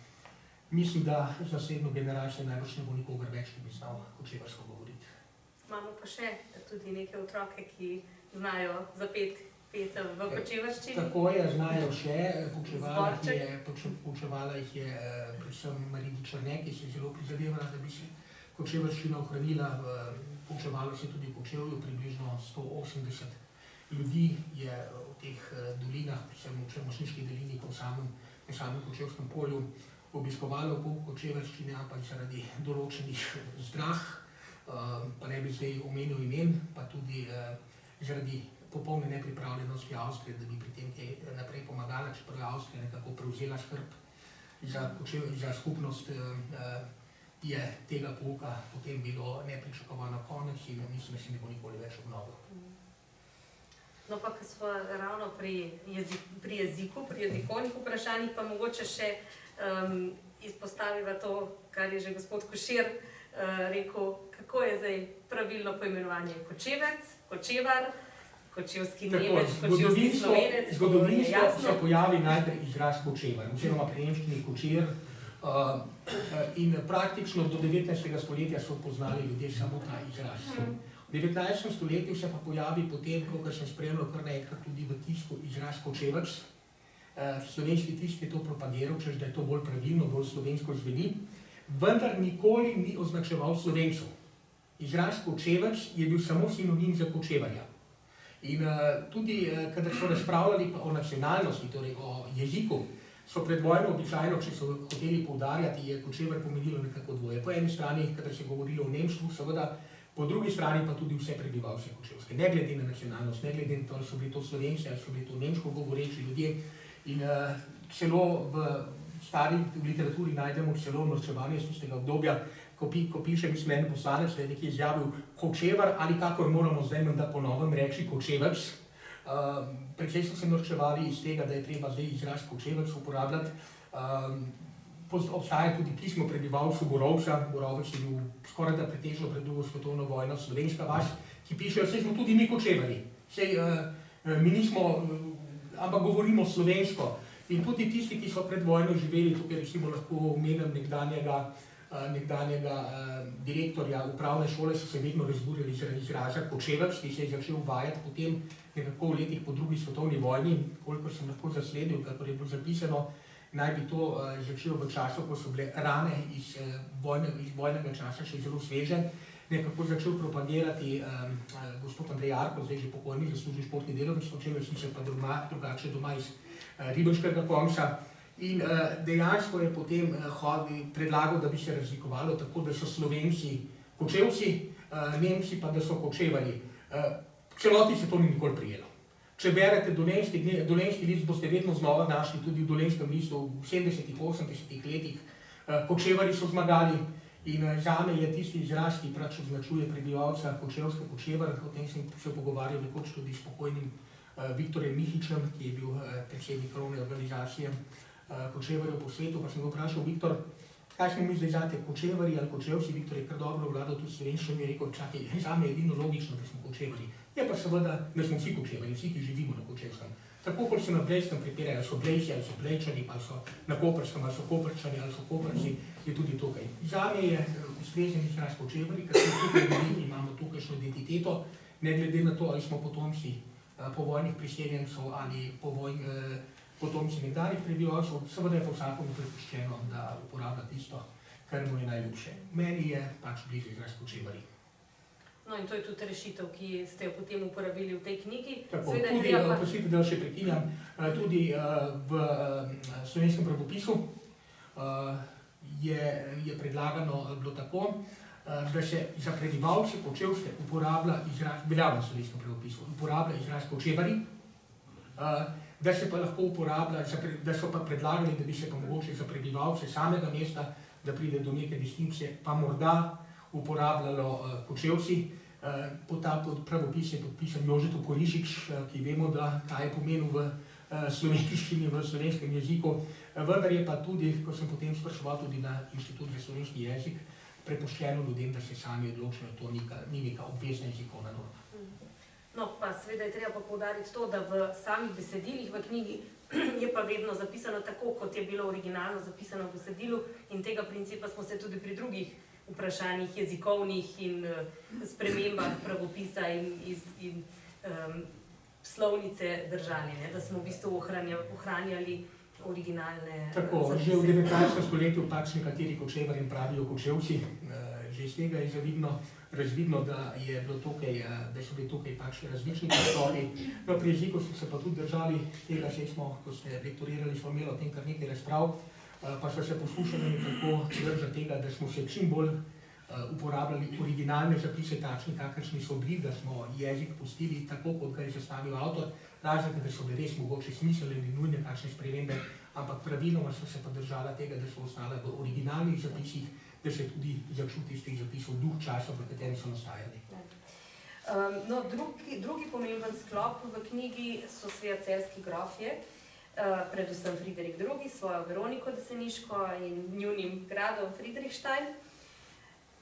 Mislim, da za naslednjo generacijo najbrž ne bo nikogar več, ki bi znal kočevrsko govoriti. Imamo pa še tudi neke otroke, ki znajo zapeti pesem v kočevrščini. Tako je, znajo še, poučevala jih je predvsem Marija Črne, ki se je zelo prizadevala, da bi se kočevrščina ohranila. Poučevalo se tudi v Kočevju, približno 180 ljudi je v teh dolinah, predvsem v Črnošniški dolini, po samem Kočevskem polju, obiskovalo pouk kočevrščine, ampak zaradi določenih zdrah, pa ne bi zdaj omenil imen, pa tudi zaradi popolne nepripravljenosti Avstrije, da bi pri tem kaj naprej pomagala, čeprav je Avstrija nekako prevzela skrb za skupnost, je tega pouka potem bilo nepričakovano konec in mislim, da se ne bo nikoli več obnovil. No pa, ko smo ravno pri jeziku, pri jezikovnih vprašanjih, pa mogoče še izpostaviva to, kar je že gospod Košir rekel, kako je zdaj pravilno poimenovanje kočevec, kočevar, kočevski Nemec, kočevski Slovenec. Zgodovinsko se pojavi najprej izraz kočevar, oziroma pri nemščini kočir, in praktično do 19. stoletja so poznali ljudje samo ta izraz. V 19. stoletju se pa pojavi potem, ko sem spremljal kar naenkrat tudi v tisku izraz kočevec. Slovenski tisk je to propagiral, češ da je to bolj pravilno, bolj slovensko zveni, vendar nikoli ni označeval Slovencev. Izraz kočevec je bil samo sinonim za kočevarja. In tudi, kadar so razpravljali o nacionalnosti, torej o jeziku, so pred vojno običajno, če so hoteli poudarjati, je kočevar pomenilo nekako dvoje. Po eni strani, kadar se je govorilo o nemštvu, seveda, po drugi strani pa tudi vse prebivalce kočevske. Ne glede na nacionalnost, ne glede na to, ali so bili to Slovenci, ali so bili to nemško govoreči ljudje. In celo v stari literaturi najdemo celo norčevanje iz tistega obdobja, ko piše, mislim, en poslanec, da je nekje izjavil kočevar, ali kakor moramo zdaj menda po novem reči kočevec. Precej so se norčevali iz tega, da je treba zdaj izraz kočevec uporabljati. Obstaja tudi pismo prebivalcev Borovca. Borovec je bil skoraj da pretežno pred drugo svetovno vojno slovenska vas, ki pišejo, saj smo tudi mi kočevari. Saj mi nismo, ampak govorimo slovensko. In tudi tisti, ki so pred vojno živeli, tukaj recimo lahko omenim nekdanjega direktorja upravne šole, so se vedno razburjali zaradi izraza kočevec, ki se je začel uvajati potem nekako v letih po drugi svetovni vojni. Kolikor sem lahko zasledil, kakor je bilo zapisano, naj bi to začel v času, ko so bile rane iz vojnega časa še zelo sveže, nekako začel propagirati gospod Andrej Arko, zdaj že pokojni, zaslužil športni delavec, Kočevec, sicer pa drugače doma iz Ribenškega konca. In dejansko je potem predlagal, da bi se razlikovalo tako, da so Slovenci kočevci, Nemci pa da so kočevarji. V celoti se to ni nikoli prijelo. Če berete Dolenjski list, boste vedno znova našli tudi v Dolenjskem listu v 70-ih, 80-ih letih. Kočevarji so zmagali in zame je tisti izraz, ki pač označuje prebivalca Kočevske Kočevar. O tem sem se pogovarjal nekoč tudi s pokojnim Viktorjem Mihičem, ki je bil predsednik krovne organizacije Kočevarjev po svetu. Pa sem ga vprašal: Viktor, kaj smo mi zdaj zate, Kočevarji ali Kočevci? Viktor je kar dobro vladal tudi slovenščino in je rekel: čakaj, zame je edino logično, da smo Kočevarji. Je pa seveda, da smo vsi Kočevarji, vsi, ki živimo na Kočevskem. Tako kot se na Blejskem pripirajo, ali so Blejci, ali so Blejčani, ali so na Koperskem, ali so Koperčani, ali so Koperci, je tudi tukaj. Zame je ustrezen izraz Kočevarji, ker smo tukaj bili, imamo tukajšnjo identiteto, ne glede na to, ali smo potomci povojnih priseljencev ali potomci nekdanjih prebivalcev, seveda je pa vsakomu prepuščeno, da uporablja tisto, kar mu je najljubše. Meni je pač blizu izraz Kočevarji. No in to je tudi rešitev, ki ste jo potem uporabili v tej knjigi. Tako, tudi, prosite, da še prekinjam, tudi v slovenskem pravopisu je predlagano bilo tako, da se za prebivalce Kočevske uporablja izraz, veljavno v slovenskem pravopisu, uporablja izraz Kočevarji, da se pa lahko uporablja, da so pa predlagali, da bi se pa mogoče za prebivalce samega mesta, da pride do neke distinkcije, pa morda uporabljalo Kočevci. Ta pravopis je podpisan Jožetu Korišič, ki vemo, da kaj je pomenil v slovenščini, v slovenskem jeziku. Vendar je pa tudi, ko sem potem spraševal tudi na Inštitut za slovenski jezik, prepuščeno ljudem, da se sami odločijo, to ni neka obvezna jezikovna norma. No, pa seveda je treba pa poudariti to, da v samih besedilih v knjigi je pa vedno zapisano tako, kot je bilo originalno zapisano v besedilu, in tega principa smo se tudi pri drugih vprašanjih jezikovnih in spremembah pravopisa in slovnice držali, da smo v bistvu ohranjali originalne Tako, zapise. že v 19. stoletju pač nekateri Kočevarji pravijo Kočevci, že iz tega je razvidno, da so bili tukaj pač različni prostori. No, pri jeziku so se pa tudi držali tega, ko ste lektorirali, smo imeli o tem kar nekaj razprav, pa so se poskušali nekako držati tega, da smo se čim bolj uporabljali originalne zapise, takšni, kakršni so bili, da smo jezik pustili tako, kot ga je zastavil avtor, razen da so bile res mogoče smiselne in nujne kakšne spremembe, ampak praviloma so se pa držala tega, da so ostale v originalnih zapisih, da se tudi začuti iz teh zapisov duh časa, v katerem so nastajali. No, drugi pomemben sklop v knjigi so seveda celjski grofje, predvsem Friderik II, svojo Veroniko Deseniško in njunim gradom Friedrichstein.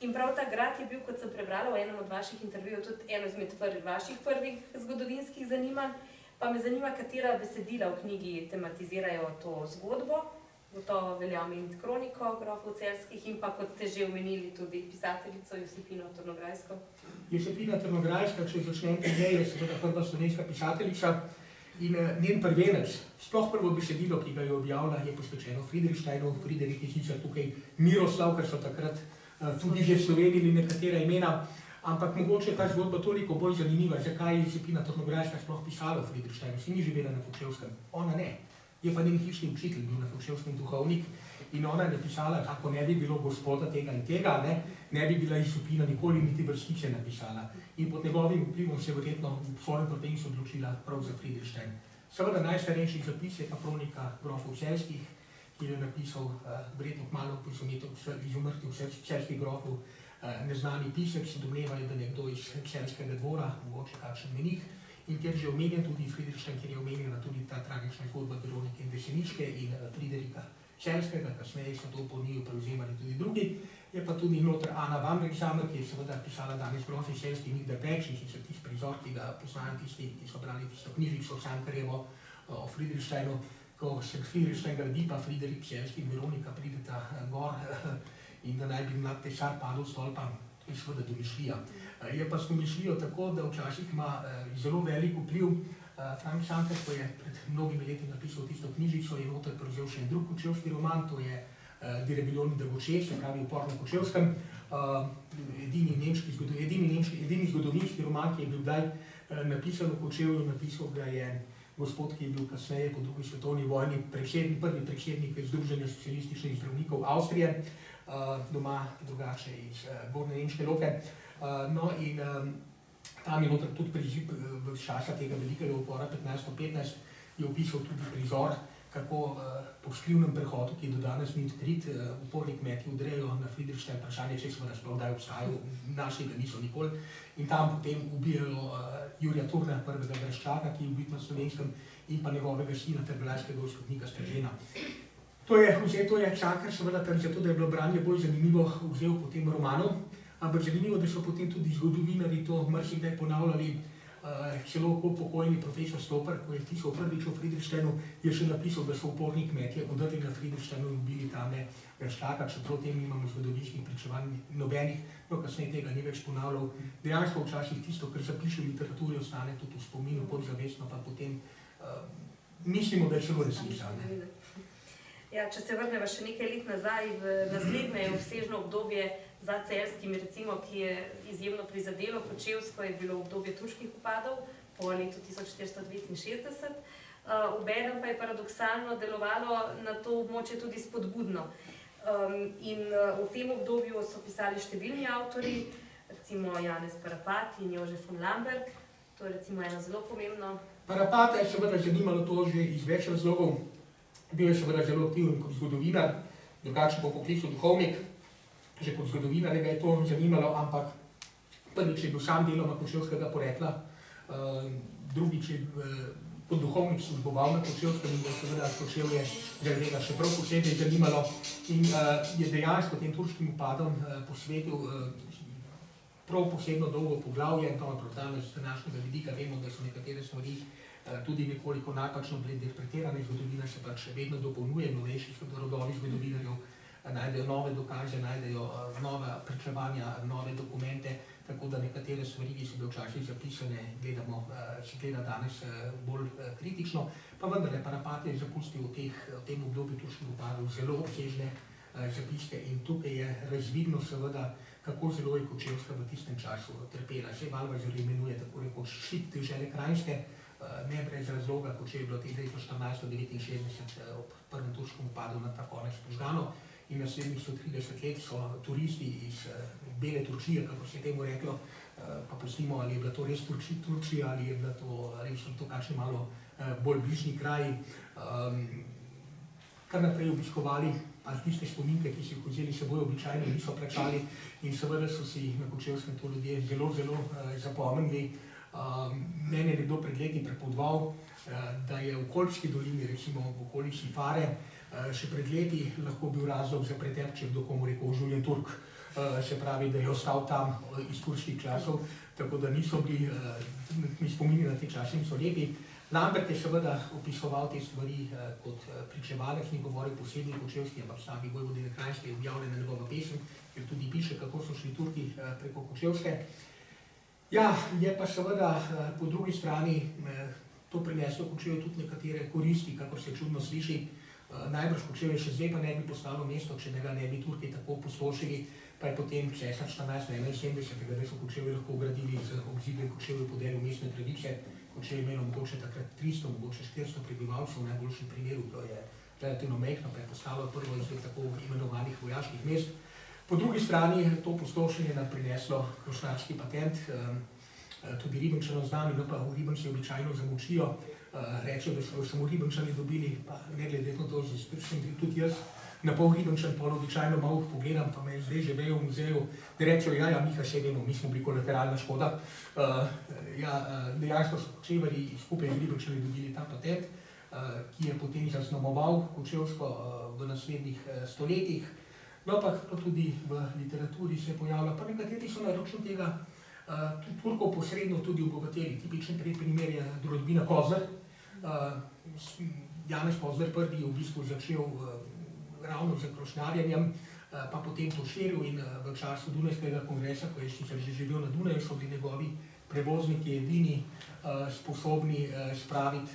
In prav ta grad je bil, kot sem prebrala v enem od vaših intervjujev, tudi eno izmed vaših prvih zgodovinskih zanimanj. Pa me zanima, katera besedila v knjigi tematizirajo to zgodbo. Gotovo velja omeniti kroniko grofov celjskih in pa, kot ste že omenili, tudi pisateljico Josipino Trnograjsko. Josipina Trnograjska, če začnem pri njej, je seveda prva slovenska pisateljica in njen prvenec, sploh prvo besedilo, ki ga je objavila, je posvečeno Friedrichsteinu. Friderik je sicer tukaj Miroslav, ker so takrat tudi že slovenili nekatera imena, ampak mogoče je ta zgodba toliko bolj zanimiva, zakaj je Josipina Trnograjska sploh pisala o Friedrichsteinu, si ni živela na Kočevskem, ona ne. Je pa njen hišni učitelj bil na Kočevskem duhovnik in ona je napisala, kako ne bi bilo gospoda tega in tega, ne bi bila Josipina nikoli niti vrstice napisala. In pod njegovim vplivom se verjetno v svojem prvencu odločila prav za Friedrichstein. Seveda najstarejši zapis je pa kronika grofov celjskih, ki je napisal verjetno kmalu po izumrtju celjskih grofov neznani pisec, se domnevajo, da nekdo iz celjskega dvora, mogoče kakšen menih. In kjer že omenjen tudi Friedrichstein, kjer je omenjena tudi ta tragična zgodba Veronike Deseniške in Friderika Celjskega, kasneje so to po njiju prevzemali tudi drugi. Je pa tudi noter Ana Vambergsamer, ki je seveda pisala danes grofi celjski nikdar več, in sicer tisti prizor, ki ga poznajo tisti, ki so brali tisto knjižico Cankarjevo o Friedrichsteinu, ko se Friedrichstein gradi, pa Friderik Celjski in Veronika prideta gor in da naj bi mlad tesar padel s stolpa, to je seveda domišljija. Je pa s domišljijo tako, da včasih ima zelo velik vpliv. Frank Cankar, ko je pred mnogimi leti napisal tisto knjižico, je noter prevzel še en drug kočevski roman, to je Direbiljoni Dragoče, se pravi Upor na Kočevskem. Edini zgodovinski roman, ki je bil kdaj napisan v Kočevju, napisal ga je gospod, ki je bil kasneje po drugi svetovni vojni prvi predsednik Združenja socialističnih zdravnikov Avstrije, doma drugače iz Gornje Nemške Loke. No in Tam je noter tudi v časa tega velikega upora 1515 je opisal tudi prizor, kako po skrivnem prehodu, ki do danes ni odkrit, uporni kmetje udrejo na Friedrichstein, vprašanje, če seveda sploh kdaj obstajal, naši ga niso nikoli, in tam potem ubijajo Jurija Turna, prvega Graščaka, ki je ubit na Slovenskem, in pa njegovega sina ter veljskega odstotnika Stržena. To je Čakar, seveda tam zato, da je bilo branje bolj zanimivo, vzel potem romanov, ampak zanimivo, da so potem tudi zgodovinarji to marsikdaj ponavljali. Celo pokojni profesor Stoper, ko je pisal prvič o Friedrichsteinu, je še napisal, da so uporni kmetje udrli na Friedrichsteinu in ubili tame Graščaka, čeprav tem nimamo zgodovinskih pričevanj nobenih, no kasneje tega ni več ponavljal. Dejansko včasih tisto, kar zapiše v literaturi, ostane tudi v spominu podzavestno, pa potem mislimo, da je celo resnica. Ja, če se vrneva še nekaj let nazaj, v naslednje obsežno obdobje za Celjskim, recimo, ki je izjemno prizadelo Kočevsko, je bilo obdobje turških vpadov po letu 1469. Obenem pa je paradoksalno delovalo na to območje tudi spodbudno. In v tem obdobju so pisali številni avtorji, recimo Janez Parapat in Jožef von Lamberg. To je recimo eno zelo pomembno. Parapata je seveda zanimalo to že iz več razlogov. Bil je seveda zelo aktiven kot zgodovinar, drugače po poklicu duhovnik. Že kot zgodovinar ga je to zanimalo, ampak prvič je bil sam deloma kočevskega porekla, drugič je kot duhovnik služboval na Kočevskem in ga seveda Kočevje zaradi tega še prav posebej zanimalo in je dejansko tem turškim upadom posvetil prav posebno dolgo poglavje, to je z današnjega vidika, vemo, da so nekatere stvari tudi nekoliko napačno bile interpretirane, zgodovina se pač vedno dopolnjuje, novejši rodovi zgodovinarjev najdejo nove dokaze, najdejo nova pričevanja, nove dokumente, tako da nekatere stvari, ki so bile včasih zapisane, se gleda danes bolj kritično, pa vendar Parapat je zapustil v tem obdobju turških upadov zelo obsežne zapiske in tukaj je razvidno seveda, kako zelo je Kočevska v tistem času trpela. Še Valvazor imenuje tako rekoč šit dežele Kranjske, ne brez razloga, ko je bilo tega leta 1469 ob prvem turškem upadu na ta konec požgano in naslednjih 130 let so turisti iz Bele Turčije, kako se je temu reklo, pa pustimo, ali je bila to res Turčija, ali so to kakšni malo bolj bližnji kraji, kar naprej obiskovali, ali tiste spominke, ki so jih vzeli seboj, običajno niso plačali in seveda so si na Kočevskem to ljudje zelo zapomnili. Mene je nekdo pred leti prepovedoval, da je v Kolpski dolini, recimo v okolici Fare, še pred leti lahko bil razlog za pretep, če kdo komu rekel Žuljen Turk, se pravi, da je ostal tam iz turških časov, tako da niso bili, mi spomini na te čase niso lepi. Lambert je seveda opisoval te stvari kot pričevalec, ni govoril posebej Kočevski, ampak sami vojvodine Kranjske je objavljena njegova pesem, ker tudi piše, kako so šli Turki preko Kočevske. Ja, je pa seveda po drugi strani to prineslo Kočevju tudi nekatere koristi, kako se čudno sliši. Najbrž Kočevje še zdaj pa ne bi postalo mesto, če ga ne bi Turki tako pustošili, pa je potem cesar 1471, da so Kočevje lahko gradili z obzidjem Kočevje podelil mestne tradice. Kočevje je imelo mogoče takrat 300, mogoče 400 prebivalcev, v najboljšem primeru, to je relativno majhno, pa je postalo prvo izmed tako imenovanih vojaških mest. Po drugi strani je to pustošenje nam prineslo krošnarski patent, tudi Ribenčanom z nami, no pa v Ribenči običajno zamočijo, rečejo, da so samo Ribenčani dobili, pa ne glede na to, tudi jaz na pol Ribenčan pol običajno malo pogledam, pa me zdaj že vejo v muzeju, da rečejo, ja, Miha, še vemo, mi smo bili kolateralna škoda. Dejansko so Kočevarji skupaj z Ribenčani dobili ta patent, ki je potem zaznamoval Kočevsko v naslednjih stoletjih. No, pa tudi v literaturi se pojavlja, pa nekateri so na račun tega Turkov posredno tudi obogateli. Tipičen primer je rodbina Kozler. Janez Kozler prvi je v bistvu začel ravno z krošnjarjenjem, pa potem to širil in v času Dunajskega kongresa, ko je sicer že živel na Dunaju, so bili njegovi prevozniki edini sposobni spraviti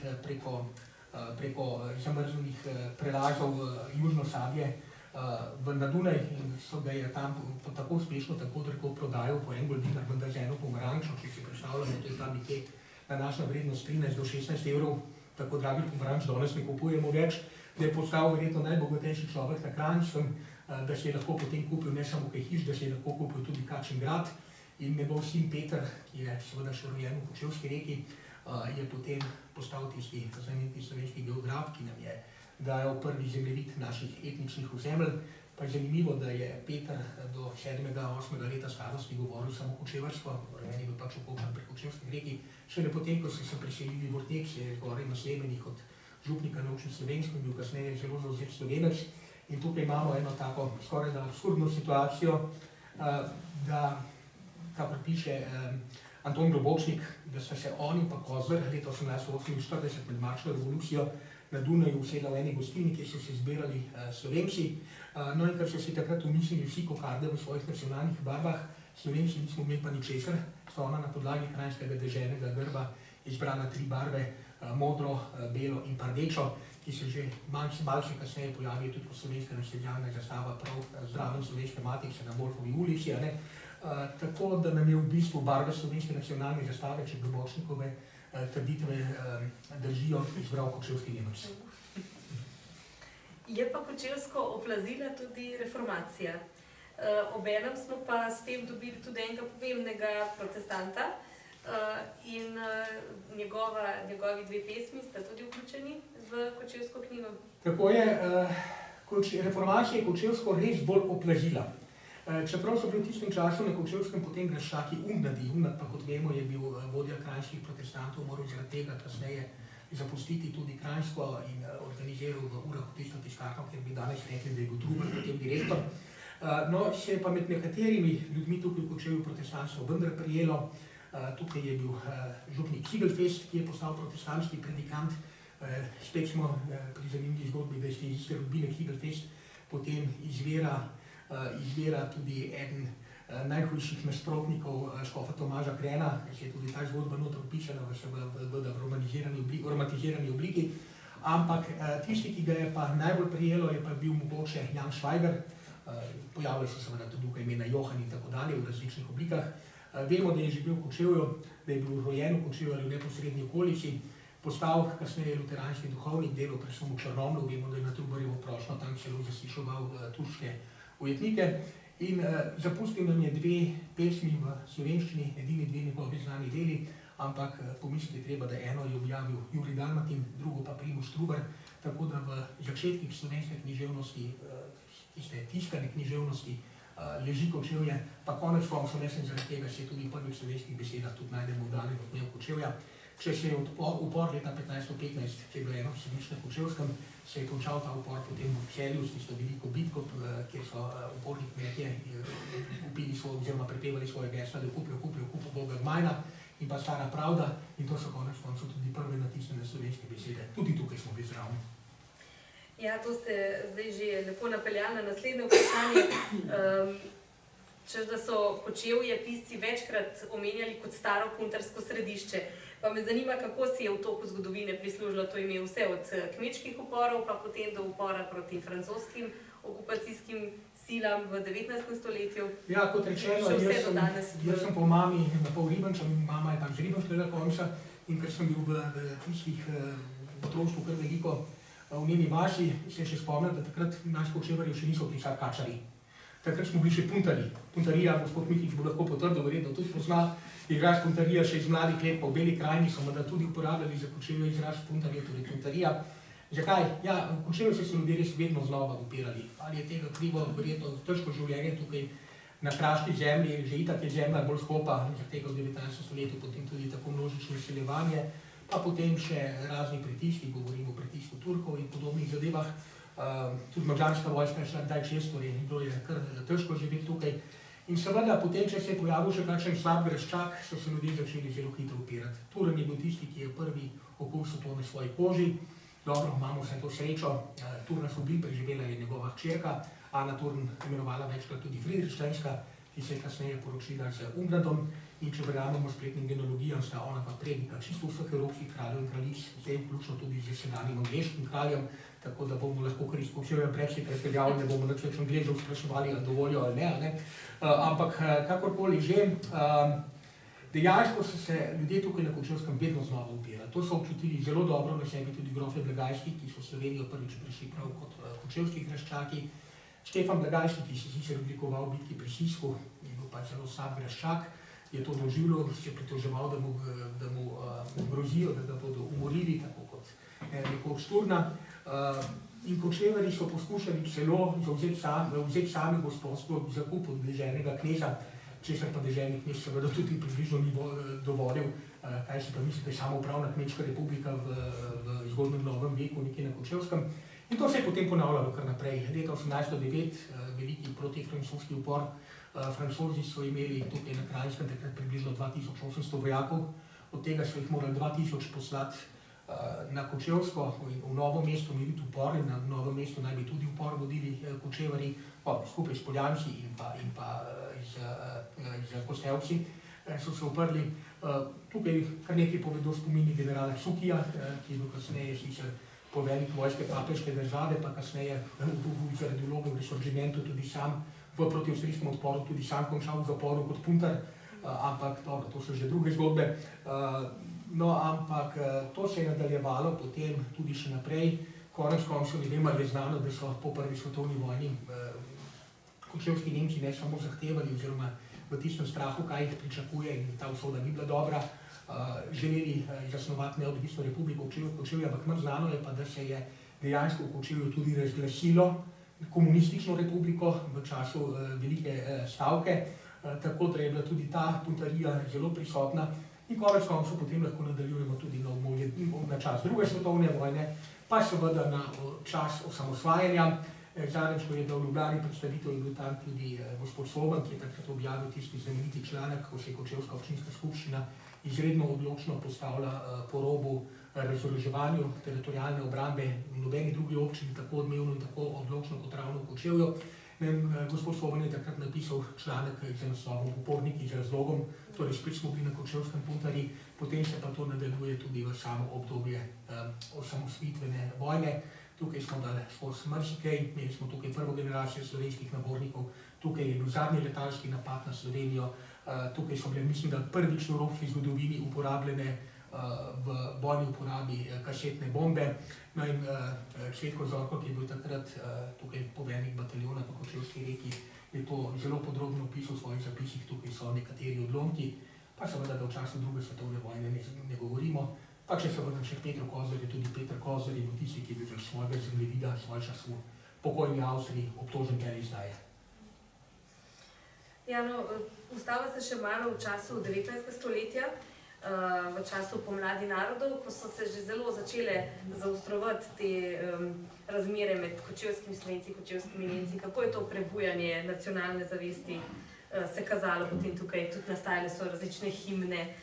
preko zamrznenih prelazov južno Sabje na Dunaj in so ga je tam tako uspešno tako prodajal po en goldinar, vendar z eno pomarančo, če si predstavljamo, to je tam nekje današnja vrednost 13 do 16 evrov, tako dragih pomaranč danes ne kupujemo več, da je postal verjetno najbogatejši človek na Kranjskem, da si je lahko potem kupil ne samo kaj hiš, da si je lahko kupil tudi kakšen grad In njegov sin Peter, ki je seveda še rojen v Kočevski reki, je potem postal tisti znameniti slovenski geograf, ki nam je dajal prvi zemljevid naših etničnih ozemelj. Pa je zanimivo, da je Peter do 7. 8. leta starosti govoril samo kočevarsko, rojen je bil pač okopan pri Kočevski reki. Šele potem, ko so se preselili v Ortek, se je zgoraj na Slemenih od župnika naučil slovensko, bil kasneje zelo zavzet Slovenec. In tukaj imamo eno tako skoraj da absurdno situacijo, da, kakor piše Anton Globočnik, da sta se on in pa Kozler leta 1848 med marčno revolucijo na Dunaju usedla v eni gostilni, kjer so se zbirali Slovenci. No in ker so si takrat umislili vsi kokarde v svojih nacionalnih barvah, Slovenci nismo imeli pa ničesar, sta ona na podlagi kranjskega deželnega grba izbrala 3 barve, modro, belo in pa rdečo, ki se že malce kasneje pojavijo tudi kot slovenska nacionalna zastava prav zraven Slovenske matice na Wolfovi ulici. Tako da nam je v bistvu barve slovenske nacionalne zastave, če Globočnikove trditve držijo, izbral Kočevski Nemec. Je pa Kočevsko oplazila tudi reformacija. Obenem smo pa s tem dobili tudi enega pomembnega protestanta in njegovi 2 pesmi sta tudi vključeni v Kočevsko knjigo. Tako je, reformacija je Kočevsko res bolj oplazila. Čeprav so bili v tistem času na Kočevskem potem graščaki umnadi, umnad pa kot vemo je bil vodja kranjskih protestantov, moral zaradi tega kasneje zapustiti tudi Kranjsko in organiziral v Urah v tisto tiskarno, kjer bi danes rekli, da je bil Trubar potem direktor. No, se je pa med nekaterimi ljudmi tukaj v Kočevju protestantstvo vendar prijelo. Tukaj je bil župnik Higelfest, ki je postal protestantski predikant. Spet smo pri zanimivi zgodbi, da je iz iste rodbine Higelfest potem izvira tudi eden najhujših nasprotnikov škofa Tomaža Krena, ki je tudi ta zgodba noter opisana v romantizirani obliki. Ampak tisti, ki ga je pa najbolj prijelo, je pa bil mogoče Jan Švajger. Pojavili so seveda tudi tukaj imena Johan in tako dalje v različnih oblikah. Vemo, da je živel v Kočevju, da je bil rojen v Kočevju ali v neposrednji okolici, postal kasneje luteranski duhovnik, delal predvsem v Črnomlju, vemo, da je na Trubarjevo prošnjo tam celo zaslišoval turške ujetnike in zapustil nam je 2 pesmi v slovenščini, edini 2 njegovi znani deli, ampak pomisliti treba, da eno je objavil Jurij Dalmatin, drugo pa Primož Trubar, tako da v začetkih slovenske književnosti, tiste tiskane književnosti, leži Kočevje, pa konec koncev ne sem zaradi tega se tudi v prvih slovenskih besedah tudi najdemo vdaljeno od dnev Kočevja. Če se je upor leta 1515, ki je bilo eno središče na Kočevskem, se je končal ta upor potem v Celju s tisto veliko bitko, kjer so uporni kmetje upili oziroma prepevali svoje gesla, da kupijo Boga Gmajna in pa Stara pravda, in to so konec koncev tudi prve natisnjene slovenske besede. Tudi tukaj smo bili zraven. Ja, to ste zdaj že lepo napeljali na naslednje vprašanje. Češ, da so Kočevje pisci večkrat omenjali kot staro puntarsko središče. Pa me zanima, kako si je v toku zgodovine prislužilo to ime, vse od kmečkih uporov, pa potem do upora proti francoskim okupacijskim silam v 19. stoletju. Ja, kot rečeno, jaz sem po mami napol Ribenčan, mama je pač Ribenčkega konca in ker sem bil v tistih otroštvu kar veliko v njeni vasi, se še spomnim, da takrat naš Kočevarjev še niso pisali kačari. Takrat smo bili še puntarji. Puntarija, gospod Mihič bo lahko potrdil, verjetno tudi pozna, izraz puntarija še iz mladih let, pa v Beli krajini so morda tudi uporabljali za Kočevje izraz puntarija, torej puntarija. Zakaj? Ja, v Kočevju so se ljudje res vedno znova upirali. Ali je tega krivo, verjetno težko življenje tukaj na kraški zemlji, že itak je zemlja bolj skopa, za tega v 19. stoletju, potem tudi tako množično izseljevanje, pa potem še razni pritiski, govorimo o pritisku Turkov in podobnih zadevah. Tudi madžarska vojska je šla kdaj čez, torej bilo je kar težko živeti tukaj. In seveda, potem, če se je pojavil še kakšen slab greščak, so se ljudje začeli zelo hitro upirati. Turen je bil tisti, ki je prvi okusil to na svoji koži. Dobro, imamo vse to srečo. Turna so bili, preživela je njegova hčerka, Ana Turn, imenovala večkrat tudi Friedrichsteinska, ki se je kasneje poročila z Ungradom. In če verjamemo spletnim genealogijam, sta ona pa prednika čisto vseh evropskih kraljev in kraljic, zdaj vključno tudi z sedanjim angleškim kraljem, tako da bomo lahko kar iz Kočevja Brexit razpeljali, ne bomo nič več Anglezov spraševali, ali dovolijo ali ne. Ampak kakorkoli že, dejansko so se ljudje tukaj na Kočevskem vedno znova upirali. To so občutili zelo dobro na sebi tudi grofe Blagajski, ki so Slovenijo prvič prišli prav kot kočevski graščaki. Štefan Blagajski, ki se sicer oblikoval v bitki pri Sisku, je bil pa zelo slab graščak. je to doživljal, se je pritoževal, da mu grozijo, da ga bodo umorili, tako kot nekoč Turna. In Kočevarji so poskušali celo vzeti sami gospodstvo v zakup od deželnega kneza, česar pa deželni knez seveda tudi približno ni dovolil, kaj se pa misli, da je samoupravna kmečka republika v zgodnjem novem veku, nekje na Kočevskem. In to se je potem ponavljalo kar naprej. Leta 1809, veliki protifrancoski upor, Francozi so imeli tukaj na Kranjskem takrat približno 2800 vojakov, od tega so jih morali 2000 poslati na Kočevsko in v Novo mesto imeli upor in na Novo mesto naj bi tudi upor vodili Kočevarji, skupaj s Poljanci in pa z Kostevci so se uprli. Tukaj kar nekaj povedo spomini generala Cukija, ki je bil kasneje sicer poveljnik vojske papeške države, pa kasneje zaradi vloge v resorgimentu tudi sam v protiavstrijskem odporu tudi sam končal v zaporu kot puntar, ampak dobro, to so že druge zgodbe. No, ampak to se je nadaljevalo potem tudi še naprej. Konec koncev ne vem, ali je znano, da so po prvi svetovni vojni kočevski Nemci ne samo zahtevali oziroma v tistem strahu, kaj jih pričakuje in ta usoda ni bila dobra, želeli zasnovati neodvisno republiko Kočevja, ampak manj znano je pa, da se je dejansko v Kočevju tudi razglasilo komunistično republiko v času velike stavke, tako da je bila tudi ta puntarija zelo prisotna in konec koncev potem lahko nadaljujemo tudi na čas druge svetovne vojne, pa seveda na čas osamosvajanja. Zadnjič, ko je dal v Ljubljani predstavitev, je bil tam tudi gospod Soban, ki je takrat objavil tisti znameniti članek, ko se je Kočevska občinska skupščina izredno odločno postavila po robu razoroževanju teritorialne obrambe v nobeni drugi občini tako odmevno in tako odločno kot ravno v Kočevju. Gospod Soban je takrat napisal članek z naslovom Uporniki z razlogom, torej spet smo bili na Kočevskem puntarji, potem se pa to nadaljuje tudi v samo obdobje osamosvojitvene vojne. Tukaj smo dali skozi marsikaj, imeli smo tukaj prvo generacijo slovenskih nabornikov, tukaj je bil zadnji letalski napad na Slovenijo, tukaj so bile, mislim, da prvič v evropski zgodovini uporabljene v bojni uporabi kasetne bombe. No in Cvetko Zorko, ki je bil takrat tukaj poveljnik bataljona po Kočevski reki, je to zelo podrobno opisal v svojih zapisih, tukaj so nekateri odlomki, pa seveda, da v času druge svetovne vojne ne govorimo. Pa če se vrnem še Petru Kozarju, tudi Peter Kozar je bil tisti, ki je bil zaradi svojega zemljevida, svoj čas v pokojni Avstriji obtožen veleizdaje. Ja, no, ustavila se še malo v času 19. stoletja, v času pomladi narodov, ko so se že zelo začele zaostrovati te razmere med kočevskimi Slovenci in kočevskimi Nemci. Kako je to prebujanje nacionalne zavesti se kazalo potem tukaj? Tudi nastajale so različne himne.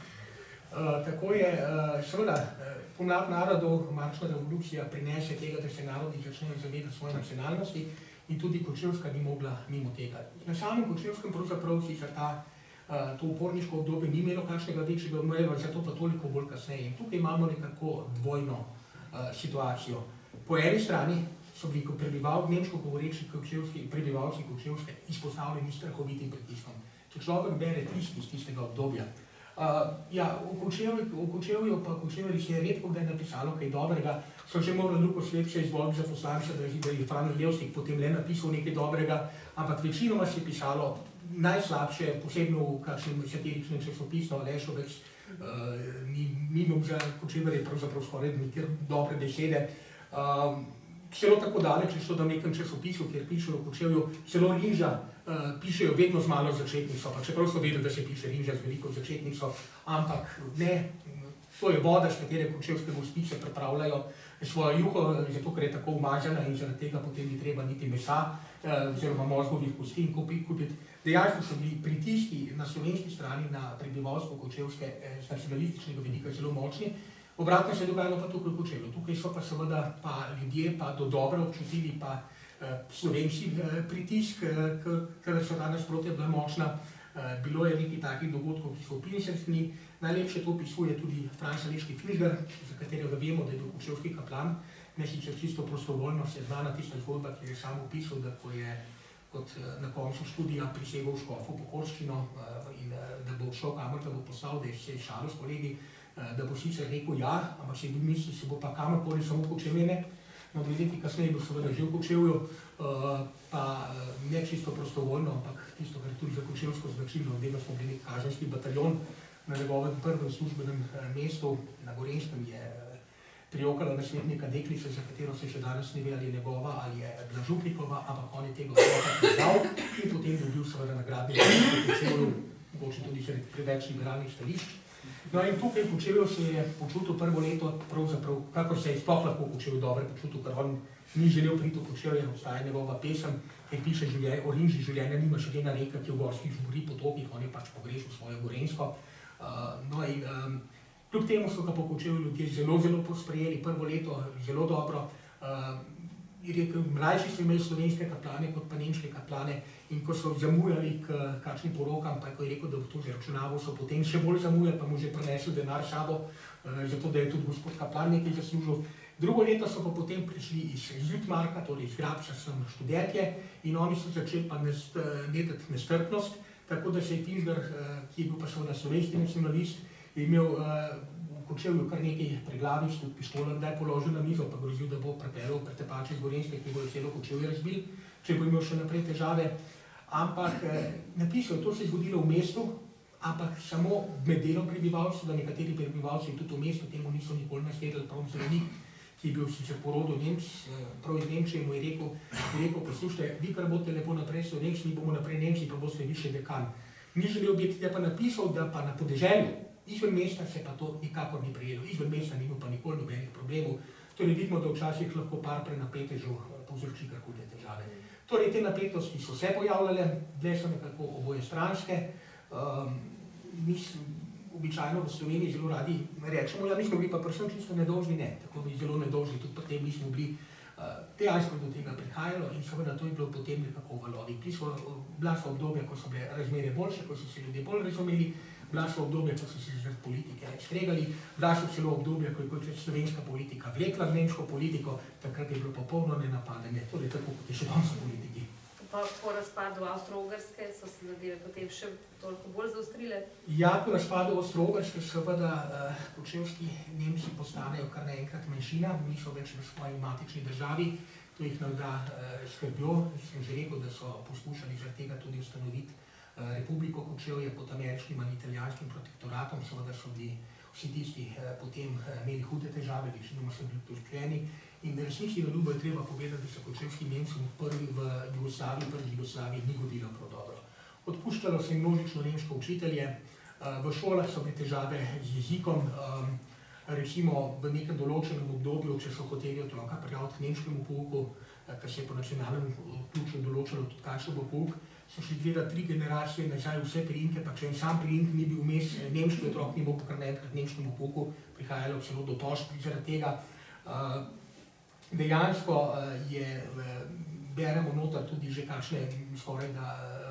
Tako je, seveda, pomlad narodov, marčna revolucija prinese tega, da se narodi začnejo zavedati svoje nacionalnosti in tudi Kočevska ni mogla mimo tega. Na samem Kočevskem pravzaprav sicer to uporniško obdobje ni imelo kakšnega večjega odmeva, zato pa toliko bolj kasneje. In tukaj imamo nekako dvojno situacijo. Po eni strani so bili nemško govoreči prebivalci Kočevske izpostavljeni strahovitim pritiskom. Če človek bere tisk iz tistega obdobja, v Kočevju pa Kočevarji se je redko kdaj napisalo kaj dobrega, so že morali Luko Slepše izvoliti za poslanca, da je Franjo Levstik potem le napisal nekaj dobrega, ampak večinoma se je pisalo najslabše, posebno v kakšnem satiričnem časopisu, Lešovec, ni imel za Kočevarje pravzaprav skoraj nikjer dobre besede. Celo tako daleč je šlo, da v nekem časopisu, kjer pišejo o Kočevju, celo Rimža pišejo vedno z malo začetnico, pa čeprav so vedeli, da se piše Rimža z veliko začetnico, ampak ne, to je voda, s katere kočevske gostice pripravljajo svojo juho, zato ker je tako umažena in zaradi tega potem ni treba niti mesa oziroma mozgovih kosti kupiti. Dejansko so bili pritiski na slovenski strani na prebivalstvo Kočevske z nacionalističnega vidika zelo močni. Obratno se je dogajalo pa tukaj v Kočevju. Tukaj so pa seveda ljudje pa dodobra občutili pa Slovenci pritisk, ker so ta nasprotja bila močna. Bilo je nekaj takih dogodkov, ki so opisani. Najlepše to opisuje tudi Franc Aleški Filžgar, za katerega vemo, da je bil kočevski kaplan. Ne sicer čisto prostovoljno se je znana tista zgodba, ki je sam opisal, da ko je kot na koncu študija prisegel škofu pokorščino in da bo šel kamor, da bo poslal, da se je šalil s kolegi, da bo sicer rekel ja, ampak se misli, se bo pa kamorkoli samo Kočevje ne. No, 2 leti kasneje je bil seveda že v Kočevju, pa ne čisto prostovoljno, ampak tisto, kar je tudi za kočevsko značilno, vedno smo bili nek kazenski bataljon. Na njegovem prvem službenem mestu na Gorenjskem je prijokala nasvetnika deklica, za katero se še danes ne ve, ali je njegova ali je bila Župnikova, ampak on je tega otroka priznal in potem dobil seveda nagradni v Kočevju, mogoče tudi zaradi preveč liberalnih stališč. No in tukaj v Kočevju se je počutil prvo leto, pravzaprav, kakor se je sploh lahko v Kočevju dobro počutil, ker on ni želel priti v Kočevje, obstaja njegova pesem, ki piše o rinži življenja, nimaš edina reka, ki v gorskih žmuri potopih, on je pač pogrešil svojo Gorenjsko. No in kljub temu so ga po Kočevju ljudje zelo posprejeli, prvo leto zelo dobro. Je rekel, mlajši so imeli slovenske kaplane kot pa nemške kaplane in ko so zamujali k kakšnim porokam, pa ko je rekel, da bo to zaračunaval, so potem še bolj zamujali, pa mu že prinesli denar s sabo, zato da je tudi gospod kaplan nekaj zaslužil. Drugo leto so pa potem prišli iz Žitmarka, torej iz Grabča, sem študentje in oni so začeli pa netati nestrpnost, tako da se je Finsger, ki je bil pa seveda slovenski nacionalist, je imel v Kočevju kar nekaj preglavic, tudi pištolo kdaj položil na mizo, pa grozil, da bo pripeljal pretepače iz Gorenjske, ki bojo celo Kočevje razbili, če bo imel še naprej težave. Ampak napisal, to se je zgodilo v mestu, ampak samo med delom prebivalstva, da nekateri prebivalci tudi v mestu temu niso nikoli nasledili, prav Zelenik, ki je bil sicer porodil prav iz Nemčije, mu je rekel, poslušajte, vi kar boste lepo naprej Slovenci, mi bomo naprej Nemci, pa boste vi še dekan. Ni želel biti, je pa napisal, da pa na podeželju, izven mesta se pa to nikakor ni prijelo, izven mesta ni imel pa nikoli nobenih problemov. Torej vidimo, da včasih lahko par prenapetežev povzroči kar hude težave. Torej te napetosti so se pojavljale, bile so nekako oboje stranske. Običajno v Sloveniji zelo radi rečemo, ja, mi smo bili pa predvsem čisto nedolžni, ne, tako bi zelo nedolžni, tudi potem nismo bili dejansko do tega prihajalo in seveda to je bilo potem nekako valovi. Bila so obdobja, ko so bile razmere boljše, ko so se ljudje bolj razumeli, bila so obdobja, ko so se zaradi politike skregali, bila so celo obdobja, ko je slovenska politika vlekla v nemško politiko, takrat je bilo popolno nenapadanje, torej tako kot je še danes v politiki. Pa po razpadu Avstro-Ogrske so se zadeve potem še toliko bolj zaostrile? Ja, po razpadu Avstro-Ogrske seveda kočevski Nemci postanejo kar naenkrat manjšina, niso več v svoji matični državi, to jih navda skrbjo. Sem že rekel, da so poskušali zaradi tega tudi ustanoviti Republiko Kočevje pod ameriškim ali italijanskim protektoratom, seveda so bili vsi tisti potem imeli hude težave, večinoma so bili poškodovani. In v resnici na ljubo je treba povedati, da se kočevskim Nemcem prvi v Jugoslaviji ni godilo prav dobro. Odpuščalo se je množično nemško učitelje, v šolah so bile težave z jezikom, recimo v nekem določenem obdobju, če so hoteli otroka prijaviti k nemškemu pouku, ker se je po nacionalnem ključu določilo tudi kakšen bo pouk, so šli gledati 3 generacije nazaj vse priimke, pa če en sam priimek ni bil vmes, nemški otrok ni mogel kar naenkrat nemškemu pouku, prihajalo celo do tožb zaradi tega. Dejansko beremo noter tudi že kakšne skoraj da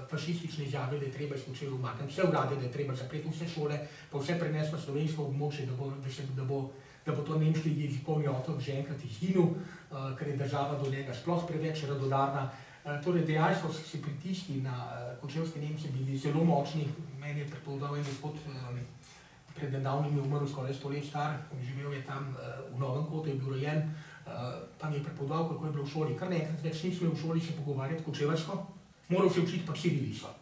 fašistične izjave, da je treba iz Kočevja umakniti vse urade, da je treba zapreti vse šole, pa vse prenesti na slovensko območje, da bo to nemški jezikovni otrok že enkrat izginil, ker je država do njega sploh preveč radodarna. Torej dejansko so se pritiski na kočevske Nemce bili zelo močni. Meni je pripovedal en gospod, pred nedavnim je umrl skoraj 100 let star, živel je tam v Novem Kotu, je bil rojen, pa mi je pripovedal, kako je bilo v šoli. Kar nekaj več ni smel v šoli se pogovarjati kočevarsko, moral se učiti pa cirilico.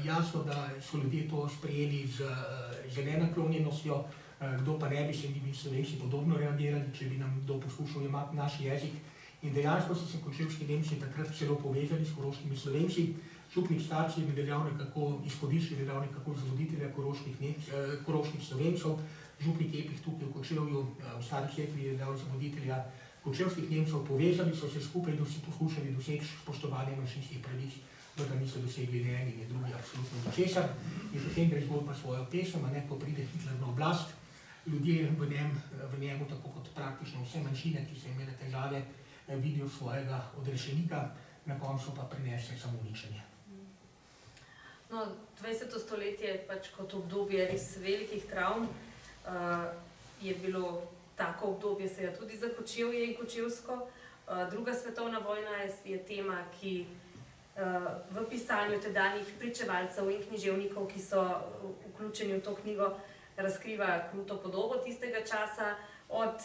Jasno, da so ljudje to sprejeli z nenaklonjenostjo, kdo pa ne bi se mi Slovenci podobno reagirali, če bi nam kdo poskušal jemati naš jezik. In dejansko so se kočevski Nemci takrat celo povezali s koroškimi Slovenci. Župnik Starci je veljal nekako, izhodišče veljal nekako za voditelja koroških Slovencev, župnik Epih tukaj v Kočevju, v Stari Cerkvi je veljal za voditelja kočevskih Nemcev, povezali so se skupaj, da si poskušali doseči spoštovanje manjšinskih pravic, da niso dosegli ne eni, ne drugi, absolutno ničesar. In potem gre zgodba svojo pesem, ko pride Hitler na oblast, ljudje v njemu, tako kot praktično vse manjšine, ki so imele težave, vidijo svojega odrešenika, na koncu pa prinese samo uničenje. No, 20. stoletje pač kot obdobje res velikih travm, je bilo tako obdobje seveda tudi za Kočevje in Kočevsko. Druga svetovna vojna je tema, ki v pisanju tedanjih pričevalcev in književnikov, ki so vključeni v to knjigo, razkriva kruto podobo tistega časa. od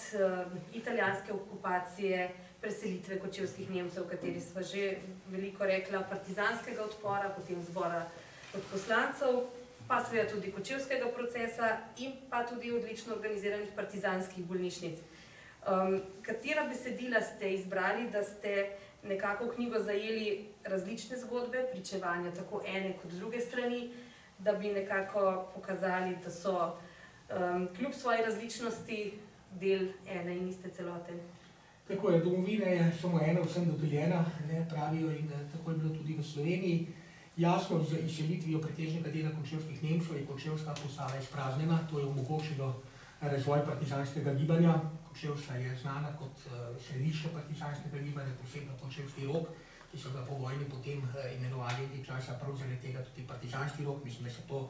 italijanske okupacije, preselitve kočevskih Nemcev, o kateri smo že veliko rekla, partizanskega odpora, potem zbora odposlancev, pa seveda tudi kočevskega procesa in pa tudi odlično organiziranih partizanskih bolnišnic. Katera besedila ste izbrali, da ste nekako v knjigo zajeli različne zgodbe, pričevanja tako ene kot druge strani, da bi nekako pokazali, da so kljub svoji različnosti del ene in iste celote? Tako je, domovina je samo ena, vsem dodeljena, ne, pravijo, in tako je bilo tudi v Sloveniji. Jasno, z izselitvijo pretežnega dela kočevskih Nemcev je Kočevska postala izpraznjena, to je omogočilo razvoj partizanskega gibanja. Kočevska je znana kot središče partizanskega gibanja, posebno Kočevski rog, ki so ga po vojni potem imenovali nekaj časa prav zaradi tega tudi partizanski rog, mislim, da so to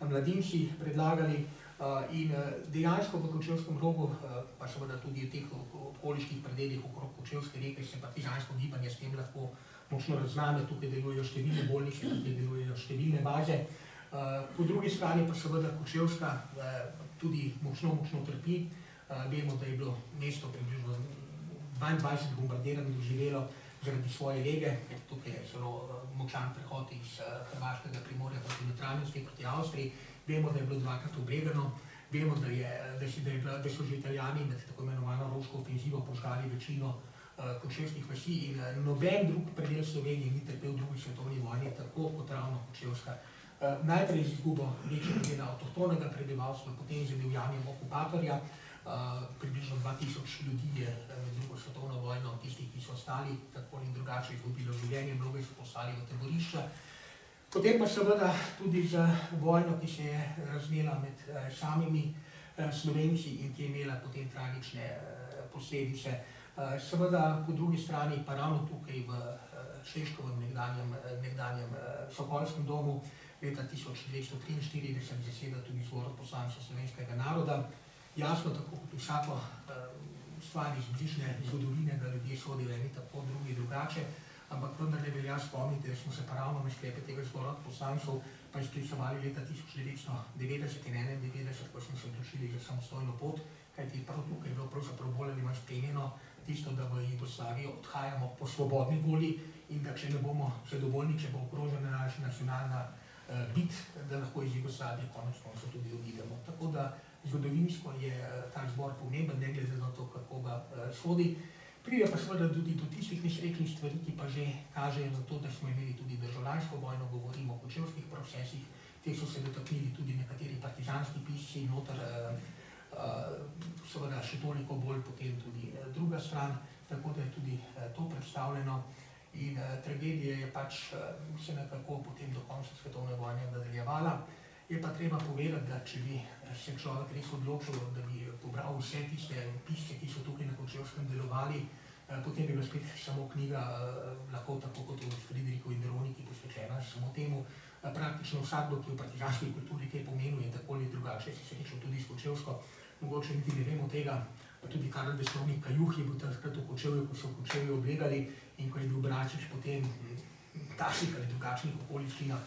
mladinci predlagali. In dejansko v Kočevskem rogu, pa seveda tudi v teh okoliških predelih okrog Kočevske reke, se partizansko gibanje s tem lahko močno razname. Tukaj delujejo številne bolnišnice, tukaj delujejo številne baze. Po drugi strani pa seveda Kočevska tudi močno trpi. Vemo, da je bilo mesto približno 22 bombardiran doživelo zaradi svoje lege. Tukaj je zelo močan prehod iz Hrvaškega primorja proti notranjosti, proti Avstriji. Vemo, da je bilo dvakrat oblegano. Vemo, da so že Italijani med tako imenovano Roško ofenzivo požgali večino kočevskih vasi in noben drug predel Slovenije ni trpel v drugi svetovni vojni, tako kot ravno Kočevska. Najprej z izgubo večjega dela avtohtonega prebivalstva, potem z divjanjem okupatorja. Približno 2000 ljudi je med drugo svetovno vojno, tistih, ki so ostali tako in drugače izgubilo življenje, mnogi so poslali v taborišča. Potem pa seveda tudi z vojno, ki se je razvila med samimi Slovenci in ki je imela potem tragične posledice. Seveda po drugi strani pa ravno tukaj v Šeškovem nekdanjem Sokolskem domu leta 1243 zaseda tudi zbor odposlancev slovenskega naroda. Jasno, tako kot vsako stvar iz bližnje zgodovine, da ljudje sodijo eni tako, drugi drugače, ampak vendarle velja spomniti, da smo se pa ravno na sklepe tega zbora odposlancev pa izklicevali leta 1990 in 1991, ko smo se odločili za samostojno pot, kajti prav tukaj je bilo pravzaprav bolj ali manj sklenjeno tisto, da v Jugoslavijo odhajamo po svobodni volji in da če ne bomo zadovoljni, če bo ogrožena naša nacionalna bit, da lahko iz Jugoslavije konec koncev tudi odidemo. Tako da zgodovinsko je ta zbor pomemben, ne glede na to, kako ga sodi. Pride pa seveda tudi do tistih nesrečnih stvari, ki pa že kažejo na to, da smo imeli tudi državljansko vojno, govorimo o kočevskih procesih, te so se dotaknili tudi nekateri partizanski pisci, noter seveda še toliko bolj potem tudi druga stran, tako da je tudi to predstavljeno. In tragedija je pač se nekako potem do konca svetovne vojne nadaljevala. Je pa treba povedati, da če bi se človek res odločil, da bi pobral vse tiste pisce, ki so tukaj na Kočevskem delovali, potem bi bila spet samo knjiga, lahko tako kot v Friedrichu in Veroniki posvečena samo temu. Praktično vsakdo, ki v partizanski kulturi kaj pomenil in tako ali drugače, si se srečal tudi s Kočevsko, mogoče niti ne vemo tega, pa tudi Karl Deslovnik Kajuh je bil takrat v Kočevju, ko so v Kočevju oblegali in ko je bil Bračič potem v takšnih ali drugačnih okoliščinah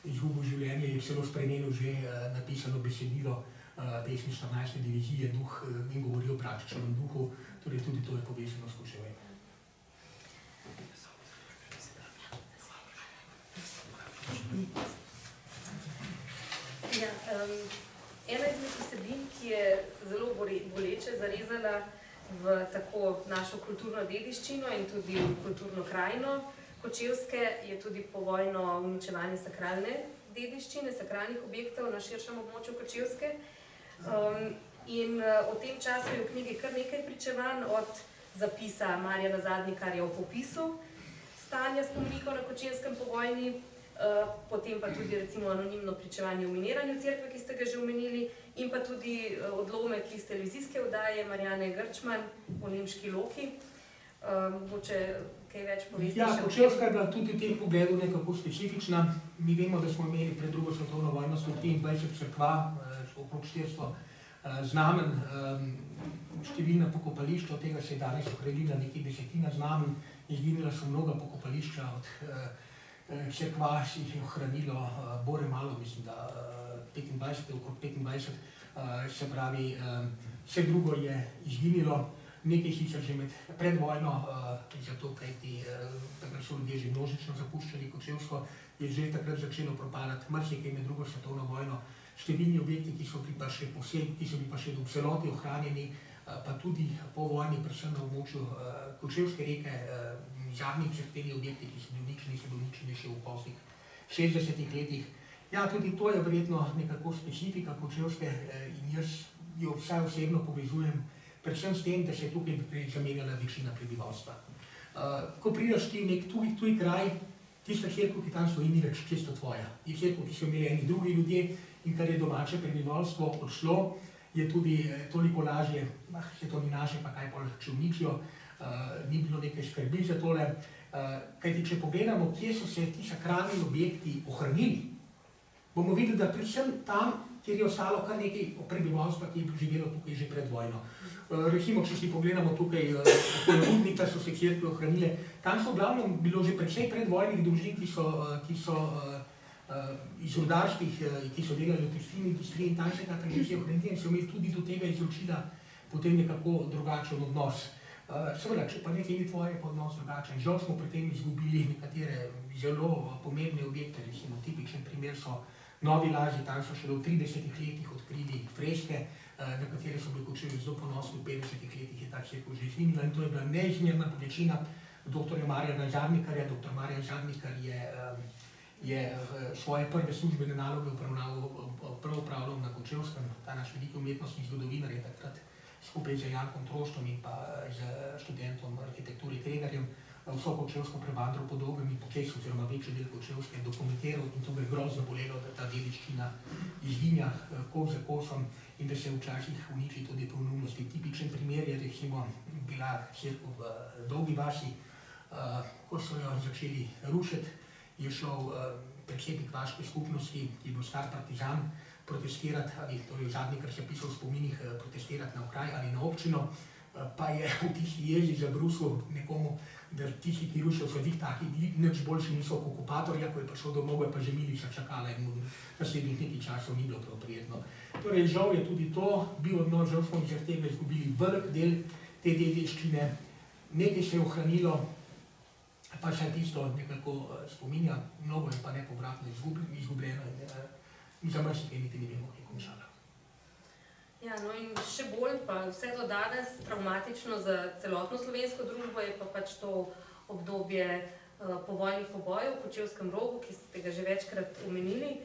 izgubil življenje, je celo spremenil že napisano besedilo pesmi 14. divizije Duh in govori o Bračičevem duhu, torej tudi to je povezano s Kočevjem. Ja, ena izmed vsebin, ki je zelo boleče zarezala v tako našo kulturno dediščino in tudi v kulturno krajino Kočevske, je tudi povojno uničevanje sakralne dediščine, sakralnih objektov na širšem območju Kočevske. In v tem času je v knjigi kar nekaj pričevanj, od zapisa Marjana Zadnikarja o popisu stanja spomenikov na Kočevskem po vojni, potem pa tudi recimo anonimno pričevanje o miniranju cerkve, ki ste ga že omenili, in pa tudi odlomek iz televizijske oddaje Marjane Grčman o nemški Loki. Mogoče kaj več povesti? Ja, Kočevska je bila tudi v tem pogledu nekako specifična. Mi vemo, da smo imeli pred drugo svetovno vojno 123 cerkva, okrog 400 znamen, številna pokopališča, od tega se je danes ohranila nekaj desetina znamen, izginila so mnoga pokopališča, od cerkva si jih je ohranilo bore malo, mislim, da okrog 25 se pravi, vse drugo je izginilo. Nekaj sicer že pred vojno, zato kajti takrat so ljudje že množično zapuščali Kočevsko, je že takrat začelo propadati marsikaj med drugo svetovno vojno. Številni objekti, ki so bili pa še v celoti ohranjeni, pa tudi po vojni, predvsem na območju Kočevske reke, zadnji cerkveni objekti, ki so bili uničeni še v poznih 60-ih letih. Ja, tudi to je verjetno nekako specifika Kočevske in jaz jo vsaj osebno povezujem predvsem s tem, da se je tukaj zamenjala večina prebivalstva. Ko prideš ti v nek tuj kraj, tista cerkev, ki tam stoji, ni več čisto tvoja. Je cerkev, ki so imeli eni drugi ljudje in kar je domače prebivalstvo odšlo, je tudi toliko lažje, se to ni naše, pa kaj pol če uničijo, ni bilo nekaj skrbi za tole. Kajti če pogledamo, kje so se ti sakralni objekti ohranili, bomo videli, da predvsem tam, kjer je ostalo kar nekaj prebivalstva, ki je živelo tukaj že pred vojno. Recimo, če si pogledamo tukaj okoli Rudnika, so se cerkve ohranile. Tam so v glavnem bilo že precej predvojnih družin, ki so iz rudarskih, ki so delali v tekstilni industriji in tam se ta tradicija ohranila in so imeli tudi do tega izročila potem nekako drugačen odnos. Seveda, če pa nekaj ni tvoje, je pa odnos drugačen. Žal smo pri tem izgubili nekatere zelo pomembne objekte, recimo tipičen primer so Novi Lažji, tam so šele v 30 letih odkrili freske, na katere so bili Kočevje zelo ponosni, v 50 letih je ta cerkev že izginila in to je bila neizmerna bolečina dr. Marjana Žarnikarja. Dr. Marjan Žarnikar je svoje prve službene naloge opravljal na Kočevskem, ta naš veliki umetnostni zgodovinar je takrat skupaj z Jankom Troštom in pa z študentom arhitekture Kregarjem vso Kočevsko prebandral po dolgem in počesu, oziroma večji del Kočevske dokumentiral in to ga je grozno bolelo, da ta dediščina izginja kos za kosom in da se včasih uniči tudi po neumnosti. Tipičen primer je recimo bila cerkev v Dolgi vasi, ko so jo začeli rušiti, je šel predsednik vaške skupnosti, ki je bil star partizan, protestirati, ali torej Žarnikar se pisal v spominih, protestirati na okraj ali na občino, pa je v tisti jezi zabrusil nekomu, da tisti, ki rušijo, so taki, nič boljši niso kot okupatorja, ko je prišel domov, je pa že milica čakala in naslednjih nekaj časov ni bilo prav prijetno. Torej, žal je tudi to bil odnos, žal smo zaradi tega izgubili velik del te dediščine, nekaj se je ohranilo, pa še tisto nekako spominja, mnogo je pa nepovratno izgubljeno in za marsikaj niti ne vemo, kaj je končala. Ja, no in še bolj pa vse do danes traumatično za celotno slovensko družbo je pa pač to obdobje povojnih pobojev v Kočevskem rogu, ki ste ga že večkrat omenili.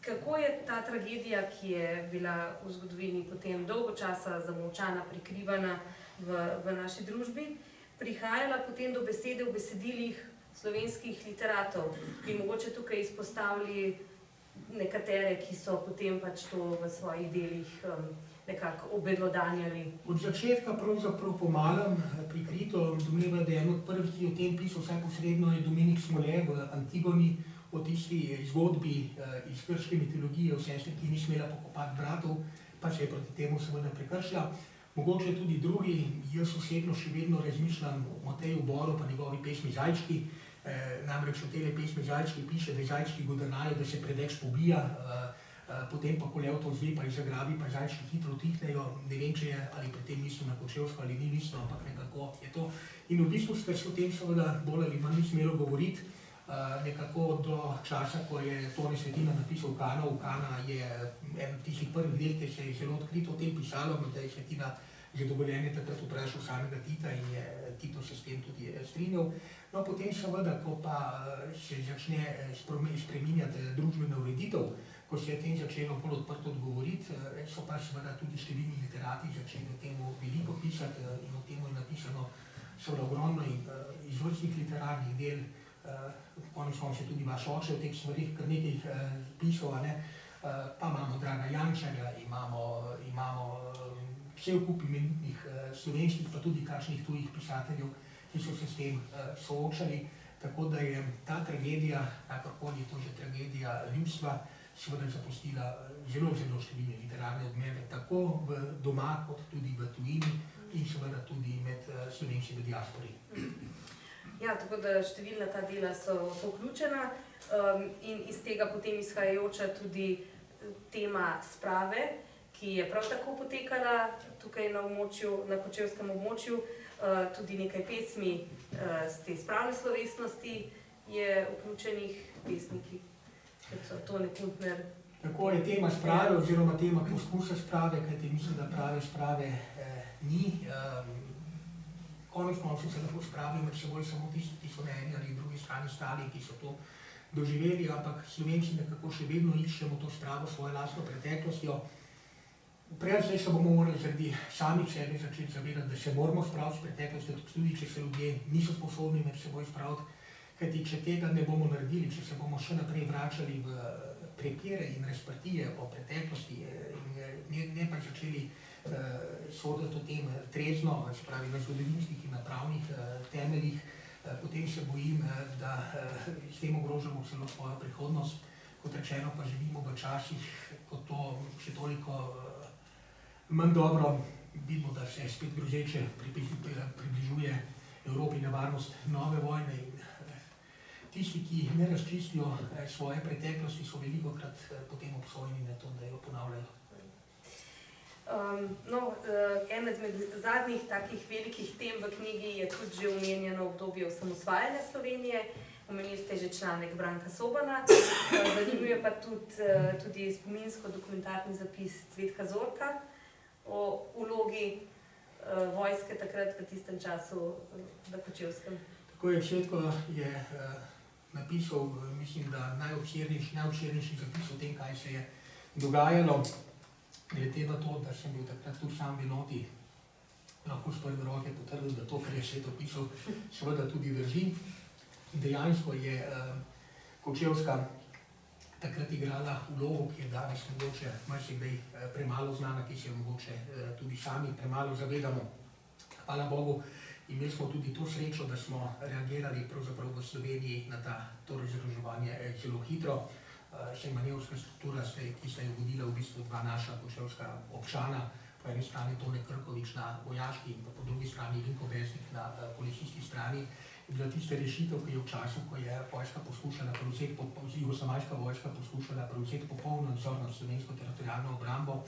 Kako je ta tragedija, ki je bila v zgodovini potem dolgo časa zamolčana, prikrivana v naši družbi, prihajala potem do besede v besedilih slovenskih literatov, ki mogoče tukaj izpostavili nekatere, ki so potem pač to v svojih delih nekako obelodanjali. Od začetka pravzaprav pomalem prikrito domneva, da je eno od prvih, ki je o tem pisal vsaj posredno, je Dominik Smole v Antigoni, o tisti zgodbi iz grške mitologije o sestri, ki ni smela pokopati bratov, pa se je proti temu seveda prekršila. Mogoče tudi drugi, jaz osebno še vedno razmišljam o Mateju Boru pa njegovi pesmi Zajčki. Namreč v tele pesmi Zajčki piše, da zajčki godrnajo, da se preveč pobija, potem pa ko lev to zve, pa jih zagrabi, pa zajčki hitro utihnejo. Ne vem, če je ali pri tem mislil na Kočevsko ali ni mislil, ampak nekako je to. In v bistvu se o tem seveda bolj ali manj ni smelo govoriti, nekako do časa, ko je Tone Svetina napisal Kana. Kana je en tistih prvih del, ki se je zelo odkrito o tem pisalo, da je Svetina že dovoljenje takrat vprašal samega Tita in je Tito se s tem tudi strinjal. No, potem seveda, ko pa se začne spreminjati družbena ureditev, ko se je tem začelo bolj odprto odgovoriti, so pa seveda tudi številni literati začeli o tem veliko pisati in o tem je napisano seveda ogromno izvrstnih literarnih del, konec koncev tudi vaš oče v teh stvarih kar nekaj pisal, pa imamo Draga Jančarja, imamo cel kup imenitnih slovenskih, pa tudi kakšnih tujih pisateljev, ki so se s tem soočali, tako da je ta tragedija, kakorkoli je to že tragedija ljudstva, seveda zapustila zelo številne literarne odmeve, tako doma kot tudi v tujini in seveda tudi med Slovenci v diaspori. Ja, tako da številna ta dela so vključena in iz tega potem izhajajoča tudi tema sprave, ki je prav tako potekala tukaj na kočevskem območju. Tudi nekaj pesmi z te spravne slovesnosti je vključenih, pesniki, kot so Tone Kuntner. Tako je tema sprave oziroma tema poskusa sprave, kajti mislim, da prave sprave ni. Konec koncev se lahko spravijo med seboj samo tisti, ki so na eni ali drugi strani stali, ki so to doživeli, ampak Slovenci nekako še vedno iščemo to spravo svojo lastno preteklostjo. Prej zdaj se bomo morali zaradi samih sebe začeti zavedati, da se moramo spraviti s preteklostjo, tudi če se ljudje niso sposobni med seboj spraviti, kajti če tega ne bomo naredili, če se bomo še naprej vračali v prepire in razprtije o preteklosti in ne pa začeli soditi o tem trezno, se pravi na zgodovinskih in na pravnih temeljih, potem se bojim, da s tem ogrožamo celo svojo prihodnost. Kot rečeno, pa živimo v časih, ko to še toliko manj dobro vidimo, da se spet grozeče približuje Evropi nevarnost nove vojne in tisti, ki ne razčistijo svoje preteklosti, so velikokrat potem obsojeni na to, da jo ponavljajo. Ena izmed zadnjih takih velikih tem v knjigi je tudi že omenjeno obdobje osamosvajanja Slovenije. Omenili ste že članek Branka Sobana, zanimiv je pa tudi spominsko-dokumentarni zapis Cvetka Zorka o vlogi vojske takrat v tistem času v Kočevskem. Tako je, Cvetko je napisal, mislim, da najobširnejši zapis o tem, kaj se je dogajalo. Glede na to, da sem bil takrat tudi sam v enoti, lahko s prve roke potrdil, da to, kar je Cvetko pisal, seveda tudi drži. Dejansko je Kočevska takrat igrala vlogo, ki je danes mogoče marsikdaj premalo znana, ki se jo mogoče tudi sami premalo zavedamo. Hvala Bogu, imeli smo tudi to srečo, da smo reagirali pravzaprav v Sloveniji na to razoroževanje zelo hitro. Še manevrska struktura, ki sta jo vodila v bistvu dva naša kočevska občana, po eni strani Tone Krkovič na vojaški in po drugi strani Vinko Besnik na policijski strani, je bila tista rešitev, ki je v času, ko je vojska poskušala prevzeti, jugoslovanska vojska poskušala prevzeti popoln nadzor nad slovensko teritorialno obrambo,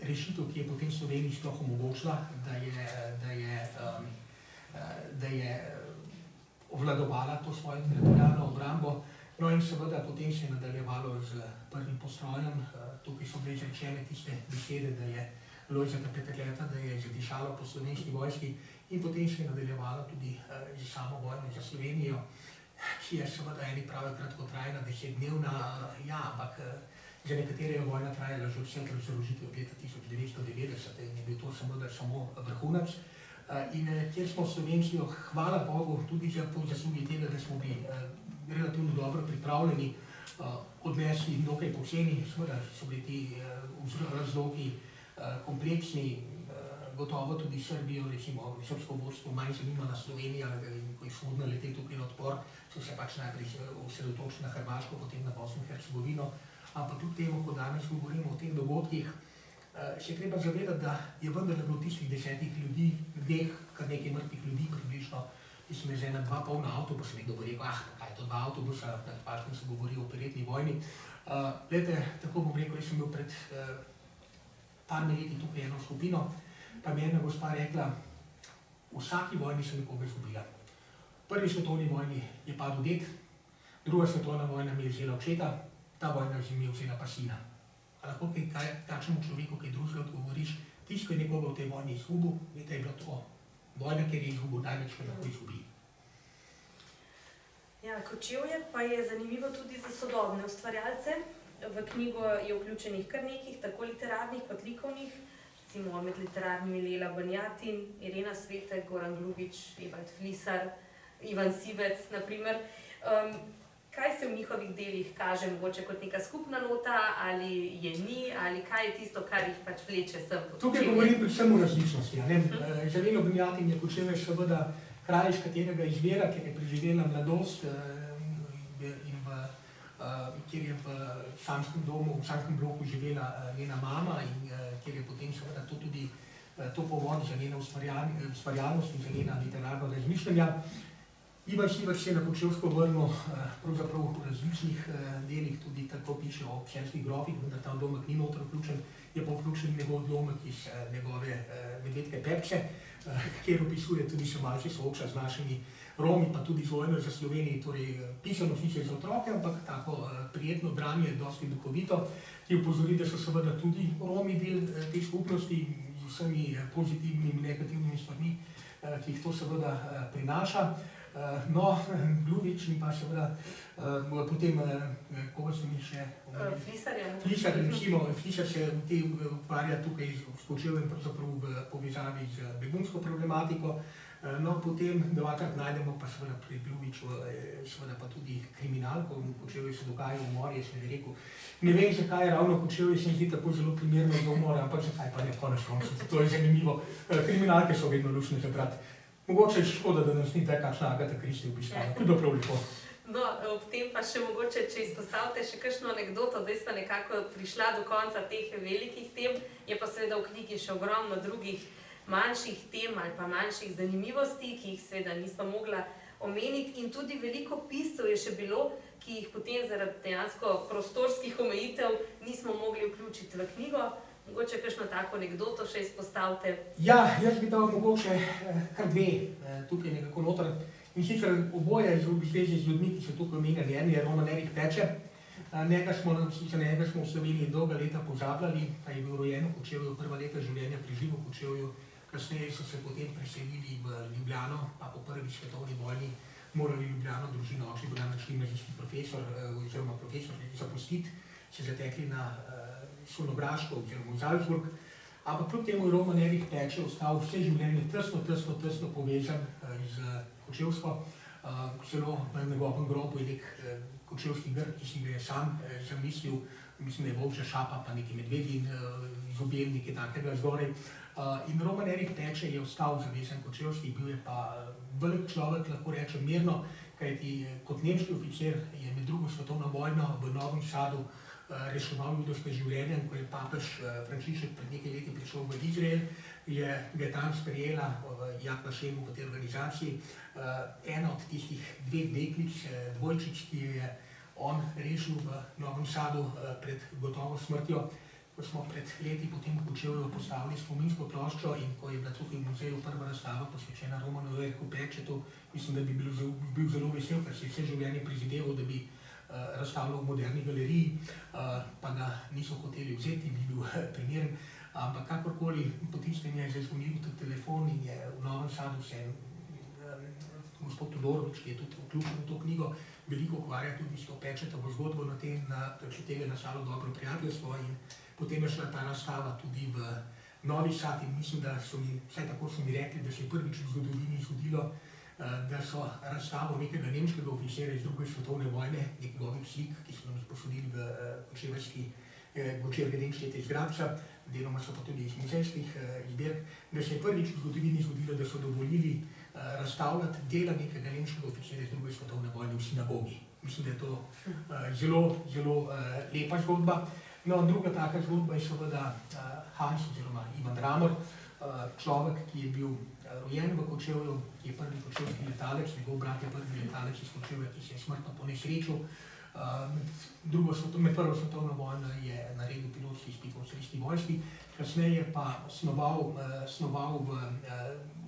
rešitev, ki je potem Sloveniji sploh omogočila, da je obvladovala to svojo teritorialno obrambo. No in seveda potem se je nadaljevalo z prvim postrojem, tukaj so bile izrečene tiste besede, da je Lojzeta Peterleta, da je zadišalo po slovenski vojski in potem se je nadaljevalo tudi z samo vojno za Slovenijo, ki je seveda eni pravi kratkotrajna, 10-dnevna, ja, ampak za nekatere je vojna trajala že vse razorožitev od leta 1990 in je bil to samo vrhunec. In kjer smo Slovenci, hvala Bogu, tudi po zaslugi tega, da smo bili relativno dobro pripravljeni, odnesli dokaj poceni, seveda so bili ti razlogi kompleksni, gotovo tudi Srbijo, recimo srbsko vodstvo manj zanimala Slovenija, ko je šlo naleteti tukaj na odpor, so se pač najprej osredotočili na Hrvaško, potem na Bosno in Hercegovino, ampak kljub temu, ko danes govorimo o teh dogodkih, se je treba zavedati, da je vendarle bilo tistih 10 ljudeh, kar nekaj mrtvih ljudi približno, mislim, že na 2 polna avtobusa, nekdo bo rekel, kaj je to 2 avtobusa, pač se govori o operetni vojni. Glede, tako bom rekel, jaz sem bil pred parmi leti tukaj eno skupino, pa mi je ena gospa rekla, v vsaki vojni sem nekoga izgubila. V prvi svetovni vojni je padel ded, druga svetovna vojna mi je vzela očeta, ta vojna mi je vzela pa sina. A lahko takšnemu človeku, ki drugega odgovoriš, tisto, ko je nekoga v tej vojni izgubil, da je bilo to vojna, kjer je izgubil največ, kar lahko izgubi. Ja, Kočevje pa je zanimivo tudi za sodobne ustvarjalce. V knjigo je vključenih kar nekih, tako literarnih kot likovnih, recimo med literarnimi Lela Banjatin, Irena Svetek, Goran Glubič, Evald Flisar, Ivan Sivec, naprimer. Kaj se v njihovih delih kaže mogoče kot neka skupna nota, ali je ni, ali kaj je tisto, kar jih pač vleče sem? Tukaj govorim predvsem o različnosti. Za Lelo Banjatin je Kočevje seveda kraj, iz katerega izvira, ker je preživela mladost in kjer je v samskem domu, v samskem bloku živela njena mama in kjer je potem seveda to tudi to povod za njeno ustvarjalnost in za njena literarna razmišljanja. Ivan Šivac se je na Kočevsko vrnil pravzaprav v različnih delih, tudi tako piše o Pčelskih grofih, vendar ta odlomek ni noter vključen, je pa vključen njegov odlomek iz njegove Medvedke Pepče, kjer opisuje tudi še malce sooča z našimi Romi, pa tudi z vojno za Sloveniji, torej pisano sicer za otroke, ampak tako prijetno branje, dosti duhovito, ki opozori, da so seveda tudi Romi del te skupnosti z vsemi pozitivnimi in negativnimi stvarmi, ki jih to seveda prinaša. No, Glubič in pa seveda potem, koga se mi še omenili? Flisarja. Flisar se ukvarja tukaj s Kočevjem pravzaprav v povezavi z begunsko problematiko. No, potem dvakrat najdemo pa seveda pri Glubiču seveda pa tudi kriminal, ko v Kočevju se dogaja umor, jaz ne bi rekel. Ne vem, zakaj ravno Kočevje se mi zdi tako zelo primerno za umor, ampak zakaj pa ne konec koncev, to je zanimivo. Kriminalke so vedno luštne za brati. Mogoče je škoda, da nas ni ta kakšna Agata Kristi obiskala, tudi prav lepo. No, ob tem pa še mogoče, če izpostavite še kakšno anekdoto, zdaj sta nekako prišla do konca teh velikih tem, je pa seveda v knjigi še ogromno drugih manjših tem ali pa manjših zanimivosti, ki jih seveda nismo mogla omeniti in tudi veliko piscev je še bilo, ki jih potem zaradi dejansko prostorskih omejitev nismo mogli vključiti v knjigo. Mogoče kakšno tako anekdoto še izpostavite? Ja, jaz bi dal mogoče kar dve tukaj nekako noter. In sicer oboje v zvezi z ljudmi, ki so tukaj omenjali, en je Roman Erich Peče. Njega smo v Sloveniji dolga leta pozabljali, pa je bil rojen v Kočevju, prva leta življenja preživel v Kočevju, kasneje so se potem preselili v Ljubljano, pa po prvi svetovni vojni morali Ljubljano družino, oče bil namreč gimnazijski profesor oziroma profesor zapustiti, se zatekli na Sonograško oziroma v Salzburg, ampak kljub temu je Roman Erich Peče ostal vse življenje tesno povezan z Kočevsko. Celo na njegovem grobu je nek kočevski grb, ki si ga je sam zamislil, mislim, da je volčja šapa, pa neki medvedji zobje, nekaj takega zgoraj. In Roman Erich Peče je ostal zavezan Kočevski, bil je pa velik človek, lahko rečem mirno, kajti kot nemški oficer je med drugo svetovno vojno v Novem Sadu reševal judovske življenja, ko je papež Frančišek pred nekaj leti prišel v Izrael, ga je tam sprejela Jad Vašem v tej organizaciji. Ena od tistih dveh deklic, dvojčic, ki je on rešil v Novem Sadu pred gotovo smrtjo, ko smo pred leti potem v Kočevju postavili spominsko ploščo in ko je bila tukaj v muzeju prva razstava posvečena Romanu Erichu Pečetu, mislim, da bi bil zelo vesel, ker si vse življenje prizadeval, da bi razstavljal v Moderni galeriji, pa ga niso hoteli vzeti, bi bil primeren, ampak kakorkoli po tistem je zazvonil tudi telefon in je v Novem Sadu se gospod Todorovič, ki je tudi vključen v to knjigo, veliko ukvarja tudi s to Pečetovo zgodbo, na tem, da je tega nastalo dobro prijateljstvo in potem je šla ta razstava tudi v Novi Sad in mislim, da so mi, vsaj tako so mi rekli, da se je prvič v zgodovini zgodilo, da so razstavo nekega nemškega oficerja iz druge svetovne vojne, njegovih slik, ki so nam izposodili v Kočevje Demštete iz Grabca, deloma so pa tudi iz muzejskih zbirk, da se je prvič v zgodovini zgodilo, da so dovolili razstavljati dela nekega nemškega oficerja iz druge svetovne vojne v sinagogi. Mislim, da je to zelo lepa zgodba. No, druga taka zgodba je seveda Hans oziroma Ivan Dramor, človek, ki je bil rojen v Kočevju, je prvi kočevski letalec, njegov brat je prvi letalec iz Kočevja, ki se je smrtno ponesrečil. Med prvo svetovno vojno je naredil pilotski izpit v avstrijski vojski, kasneje pa snoval v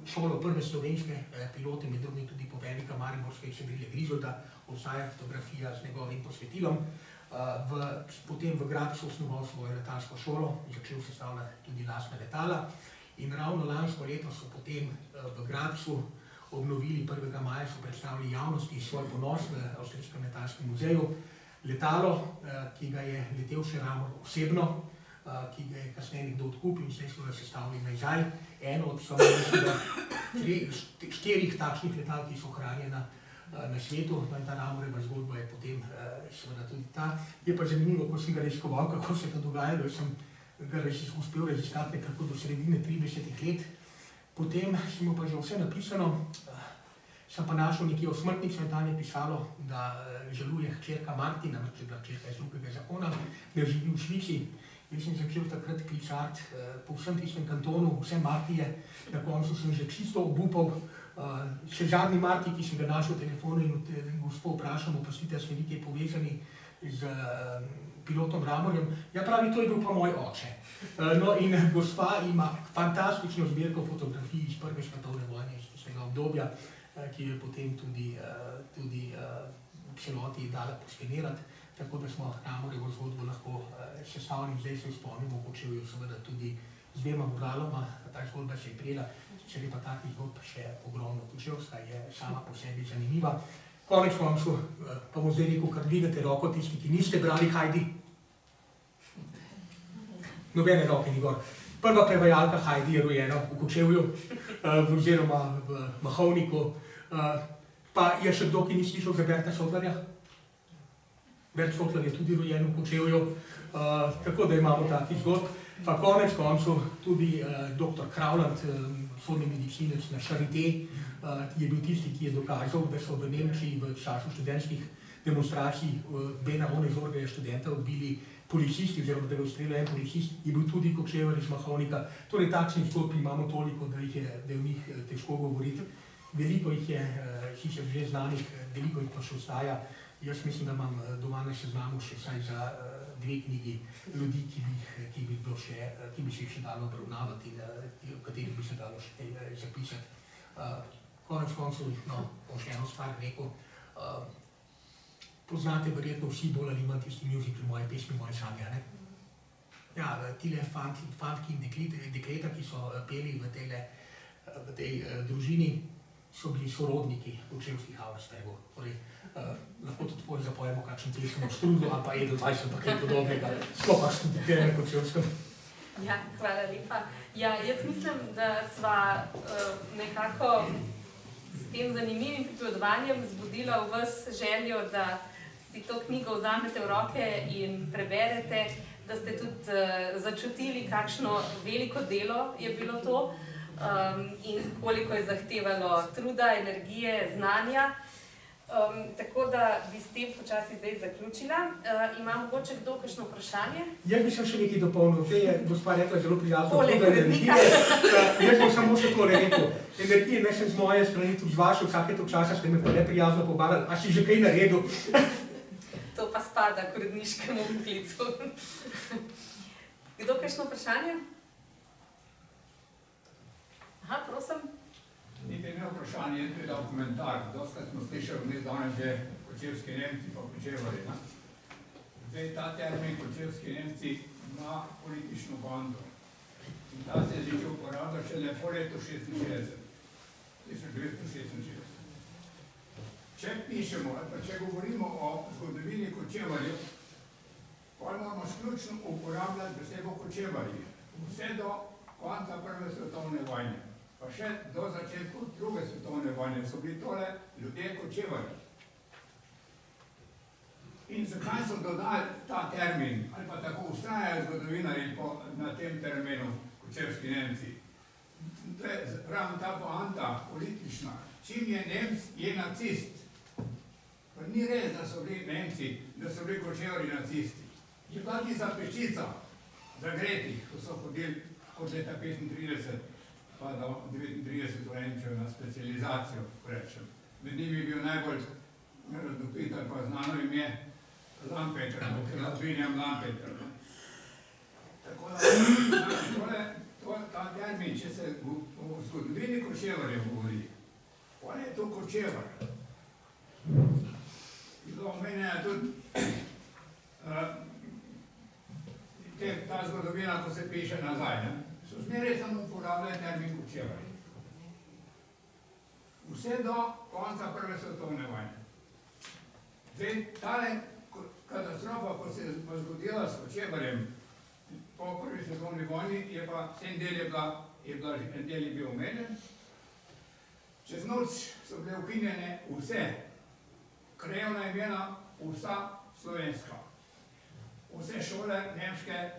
šolo prve slovenske pilote, med drugim tudi poveljnika Mariborske eskadrile Grizolda, obstaja fotografija z njegovim posvetilom. Potem v Gradcu osnoval svojo letalsko šolo, začel sestavljati tudi lastna letala. In ravno lansko leto so potem v Gradcu obnovili 1. maja, so predstavili javnosti svoj ponos v Avstrijskem letalskem muzeju. Letalo, ki ga je letel še Ramor osebno, ki ga je kasneje nekdo odkupil in zdaj so ga sestavili nazaj. Eno od samo 4 takšnih letal, ki so ohranjena na svetu, in ta Ramoreva zgodba je potem seveda tudi ta. Je pa zanimivo, ko sem ga raziskoval, kako se je to dogajalo, sem ga uspel raziskati nekako do sredine 30 let. Potem sem pa že vse napisano, sem pa našel nekje v smrtnici in tam je pisalo, da žaluje hčerka Martina, če bila hčerka iz drugega zakona, da živi v Švici Jaz sem začel takrat klicati po vsem tistem kantonu, vse Martije, na koncu sem že čisto obupal. Še zadnji Marti, ki sem ga našel v telefonu in gospod vprašal, oprostite, ste vi kaj povezani z pilotom Ramorjem? Ja, pravi, to je bil pa moj oče. No in gospa ima fantastično zbirko fotografij iz Prve svetovne vojne, iz tistega obdobja, ki jo je potem tudi v celoti dala poskenirati. Tako da smo Ramorjevo zgodbo lahko sestavili, zdaj se spomnimo v Kočevju seveda tudi z dvema muraloma, ta zgodba se je prijela, sicer je pa takih zgodb še ogromno. Kočevska je sama po sebi zanimiva. Konec koncu pa bom zdaj rekel, kar dvigate roko tisti, ki niste brali Hajdi. Nobene roke ni gor. Prva prevajalka Hajdi je rojena v Kočevju, oziroma v Mahovniku. Pa je še kdo, ki ni slišal za Berta Sotlarja? Bert Sotlar je tudi rojen v Kočevju, tako da imamo takih zgodb. Pa konec koncu tudi dr. Kravland, sodni medicinec na Charité, je bil tisti, ki je dokazal, da so v Nemčiji v času študentskih demonstracij Bena Zorgeja študenta ubili policisti, oziroma da je ustrelil en policist, je bil tudi Kočevar iz Mahovnika. Torej takšnih zgodb imamo toliko, da je v njih težko govoriti. Veliko jih je sicer že znanih, veliko jih pa še ostaja. Jaz mislim, da imam doma na seznamu še vsaj za 2 knjigi ljudi, ki bi se jih še dalo obravnavati in v katerih bi se dalo še kaj zapisati. Konec koncev, bom še eno stvar rekel. Poznate verjetno vsi bolj ali manj tisti muzikli Moje pesmi, moje sanje, ne? Ja, tile fantki in dekleta, ki so peli v tej družini, so bili sorodniki kočevskih Auerspergov. Lahko tudi potem zapojemo kakšen pesem o Strudu ali pa Edelweiss ali pa kaj podobnega, sploh pa študirali na Kočevskem. Ja, hvala lepa. Ja, jaz mislim, da sva nekako s tem zanimivim pripovedovanjem zbudila v vas željo, da si to knjigo vzamete v roke in preberete, da ste tudi začutili, kakšno veliko delo je bilo to in koliko je zahtevalo truda, energije, znanja. Tako da bi s tem počasi zdaj zaključila. Ima mogoče kdo kakšno vprašanje? Jaz bi se še nekaj dopolnil. Zdaj je gospa rekla zelo prijazno. Poleg urednika. Jaz bom samo še tole rekel. Energije ne sem z moje strani, tudi z vaše, vsake tog časa ste me pa le prijazno pobarali. A si že kaj naredil? To pa spada k uredniškemu poklicu. Kdo kakšno vprašanje? Aha, prosim. Niti ne vprašanje, jaz bi dal komentar. Dostkrat smo slišali vmes danes že kočevski Nemci pa Kočevarji. Zdaj ta termin kočevski Nemci ima politično bando. In ta se je začel uporabljati šele po letu 1966. Če pišemo, ali pa če govorimo o zgodovini Kočevarjev, pa moramo sključno uporabljati besebo Kočevarji. Vse do konca Prve svetovne vojne. Pa še do začetku Druge svetovne vojne so bili tole ljudje Kočevarji. In zakaj so dodali ta termin, ali pa tako ustrajajo zgodovinarji na tem terminu kočevski Nemci? To je ravno ta poanta politična. Čim je Nemc, je nacist. Pa ni res, da so bili Nemci, da so bili Kočevarji nacisti. Je bila tista peščica zagretih, ko so hodili od leta 35 pa do 39 v Nemčijo na specializacijo, rečem. Med njimi je bil najbolj razvpit ali pa znano ime Lampeter, William Lampeter. Tako da, ta termin, če se v zgodovini Kočevarjev govori, on je to Kočevar. Bilo omenjena tudi ta zgodovina, ko se piše nazaj, ne? So zmeraj samo uporabljali termin Kočevarji. Vse do konca Prve svetovne vojne. Zdaj, tale katastrofa, ko se je zgodila s Kočevarjem po Prvi svetovni vojni, je pa en del je bil omenjen. Čez noč so bile ukinjene vse krajevna imena, vsa slovenska. Vse šole nemške,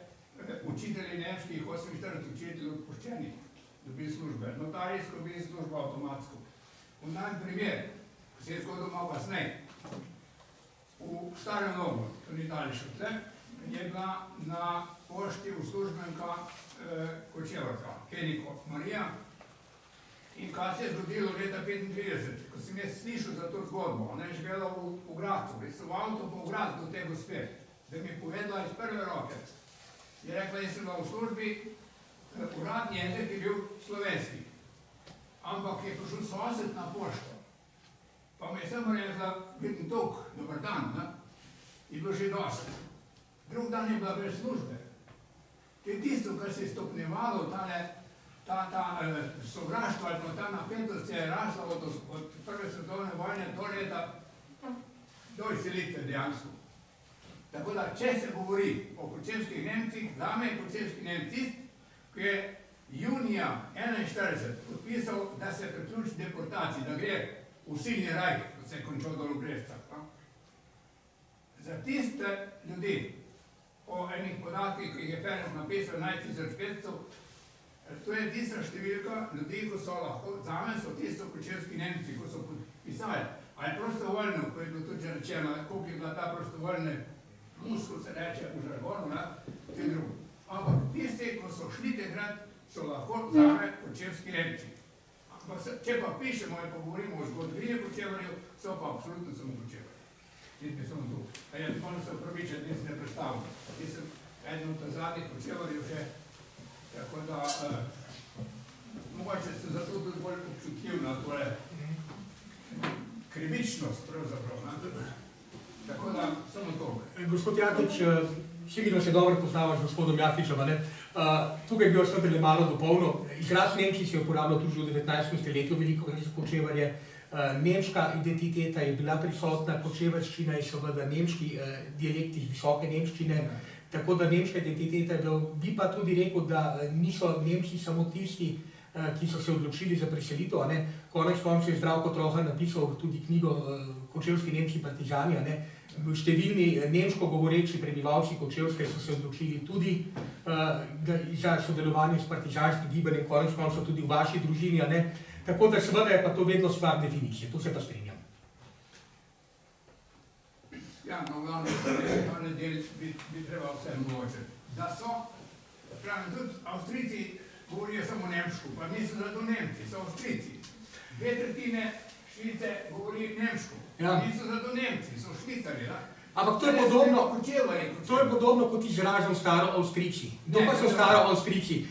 učitelji nemških, 48 učitelj odpoščenih, dobili službe. Notarijsko dobili službo avtomatsko. V najem primer, ko se je zgodil malo kasneje, v Starem Logu, to ni dali še tle, je bila na pošti uslužbenka Kočevarka, Keniko Marija. In kaj se je zgodilo leta 1935, ko sem jaz slišal za to zgodbo, ona je živela v Gradcu, res v avto po Gradcu do te gospe, da mi je povedala iz prve roke. Je rekla, jaz sem bila v službi, uradni jezik je bil slovenski, ampak je prišel sosed na pošto. Pa mi je samo rekla, vidim tok, dober dan, ne? Je bilo že dosti. Drug dan je bila brez službe. To je tisto, kar se je stopnjevalo, ta sovraštvo ali pa ta napetost je rasla od prve svetovne vojne do leta, do izselitve dejansko. Tako da, če se govori o kočevskih Nemcih, zame je kočevski Nemci, ki je junija 1941 podpisal, da se priključi deportaciji, da gre v silni raj, ko se je končal dol v Brestah. Za tiste ljudi, po enih podatkih, ki jih je Ferenc napisal 11.500, to je tista številka ljudi, ko so lahko, zame so tisto kočevski Nemci, ko so podpisali, ali prostovoljno, ko je bilo tudi že rečeno, koliko je bila ta prostovoljne musko, se reče v žargonu, in drugo. Ampak tisti, ko so šli takrat, so lahko zame kočevski Nemci. Če pa pišemo in pa govorimo o zgodovini Kočevarjev, so pa absolutno samo Kočevarji. Nisem samo tu. Jaz moram se upravičiti, nisem ne predstavljal. Jaz sem eden od zadnjih Kočevarjev še, tako da mogoče sem zato tudi bolj občutljiv na tole krivičnost pravzaprav. Tako da, samo to. Gospod Jaklič, sigurno se dobro poznava z gospodom Jakličem, ne? Tukaj bi vas vendarle malo dopolnil. Izraz Nemčij se je uporabljal tudi že v 19. stoletju, veliko za Kočevarje. Nemška identiteta je bila prisotna, kočevarščina je seveda nemški dialekt iz visoke nemščine, tako da nemška identiteta je bila. Bi pa tudi rekel, da niso Nemci samo tisti, ki so se odločili za preselitev. Konec koncev je Zdravko Troha napisal tudi knjigo Kočevski Nemci partizani. Številni nemško govoreči prebivalci Kočevske so se odločili tudi za sodelovanje s partizanskim gibanjem, konec koncev tudi v vaši družini. Tako da seveda je pa to vedno stvar definicije, to se pa strinjam. Ja, no, glavno del bi treba vse mogoče. Da so, pravim, tudi Avstrijci govorijo samo nemško, pa niso zato Nemci, so Avstrijci. 2/3 Švice govori nemško, niso zato Nemci, so Švicari, da? Ampak to je podobno kot izražam staro Avstrijci. Kdo pa so staro Avstrijci?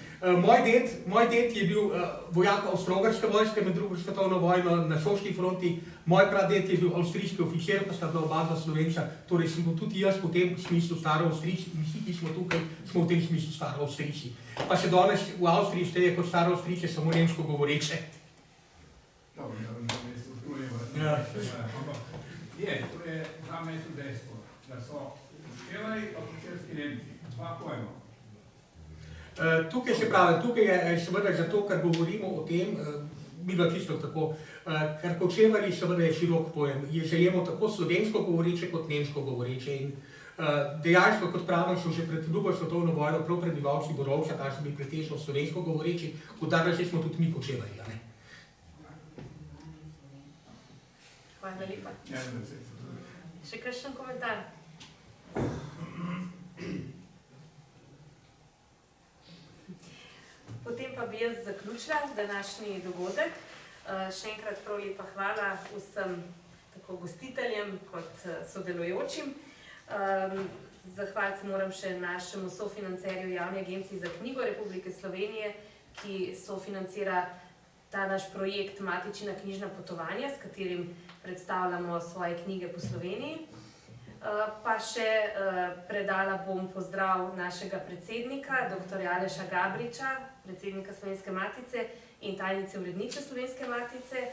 Moj ded je bil vojak Avstro-Ogrske vojske med drugo svetovno vojno na Soški fronti, moj praded je bil avstrijski oficir, pa sta bila oba dva Slovenca, torej sem bil tudi jaz v tem smislu staro Avstrijci, in vsi, ki smo tukaj, smo v tem smislu staro Avstrijci. Pa se danes v Avstriji šteje kot staro Avstrijce samo nemško govoreče. Dobro, ne se ustrujeva. Ampak to je zame tudi dejstvo, da so Kočevarji pa kočevski Nemci, dva pojma. Tukaj se pravi, tukaj je seveda zato, ker govorimo o tem, mi bilo čisto tako, ker Kočevarji seveda je širok pojem, je zajemo tako slovensko govoreče kot nemško govoreče in dejansko, kot pravim, so že pred drugo svetovno vojno prav prebivalci Borovca, kar so bili pretežno slovensko govoreči, kot danes smo tudi mi Kočevarji. Hvala lepa. Še kakšen komentar? Potem pa bi jaz zaključila današnji dogodek. Še enkrat prav lepa hvala vsem tako gostiteljem kot sodelujočim. Zahvaliti se moram še našemu sofinancerju Javni agenciji za knjigo Republike Slovenije, ki sofinancira ta naš projekt Matičina knjižna potovanja, s katerim predstavljamo svoje knjige po Sloveniji. Pa še predala bom pozdrav našega predsednika, dr. Aleša Gabriča, predsednika Slovenske matice in tajnice urednice Slovenske matice,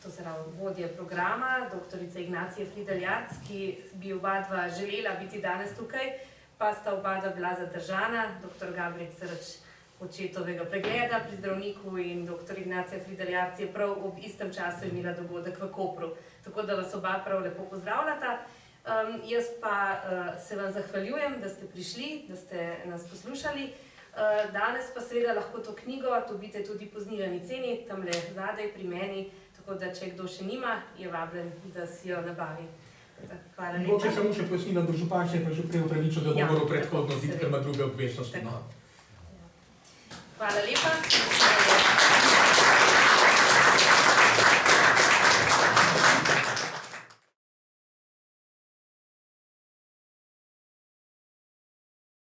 to se pravi vodje programa, dr. Ignacija Frideljarc, ki bi oba dva želela biti danes tukaj, pa sta oba dva bila zadržana, dr. Gabrič zaradi očetovega pregleda pri zdravniku in dr. Ignacija Frideljarc je prav ob istem času imela dogodek v Kopru. Tako da vas oba prav lepo pozdravljata. Jaz pa se vam zahvaljujem, da ste prišli, da ste nas poslušali. Danes pa seveda lahko to knjigo dobite tudi po znižani ceni, tamle zadaj pri meni, tako da če kdo še nima, je vabljen, da si jo nabavi. Hvala Mogoče lepa. samo še pojasnilo, da župan se je pa že prej upravičil, da bo Ja, moral predhodno seveda. biti, ker ima druge obveznosti. Tako. No. Hvala lepa.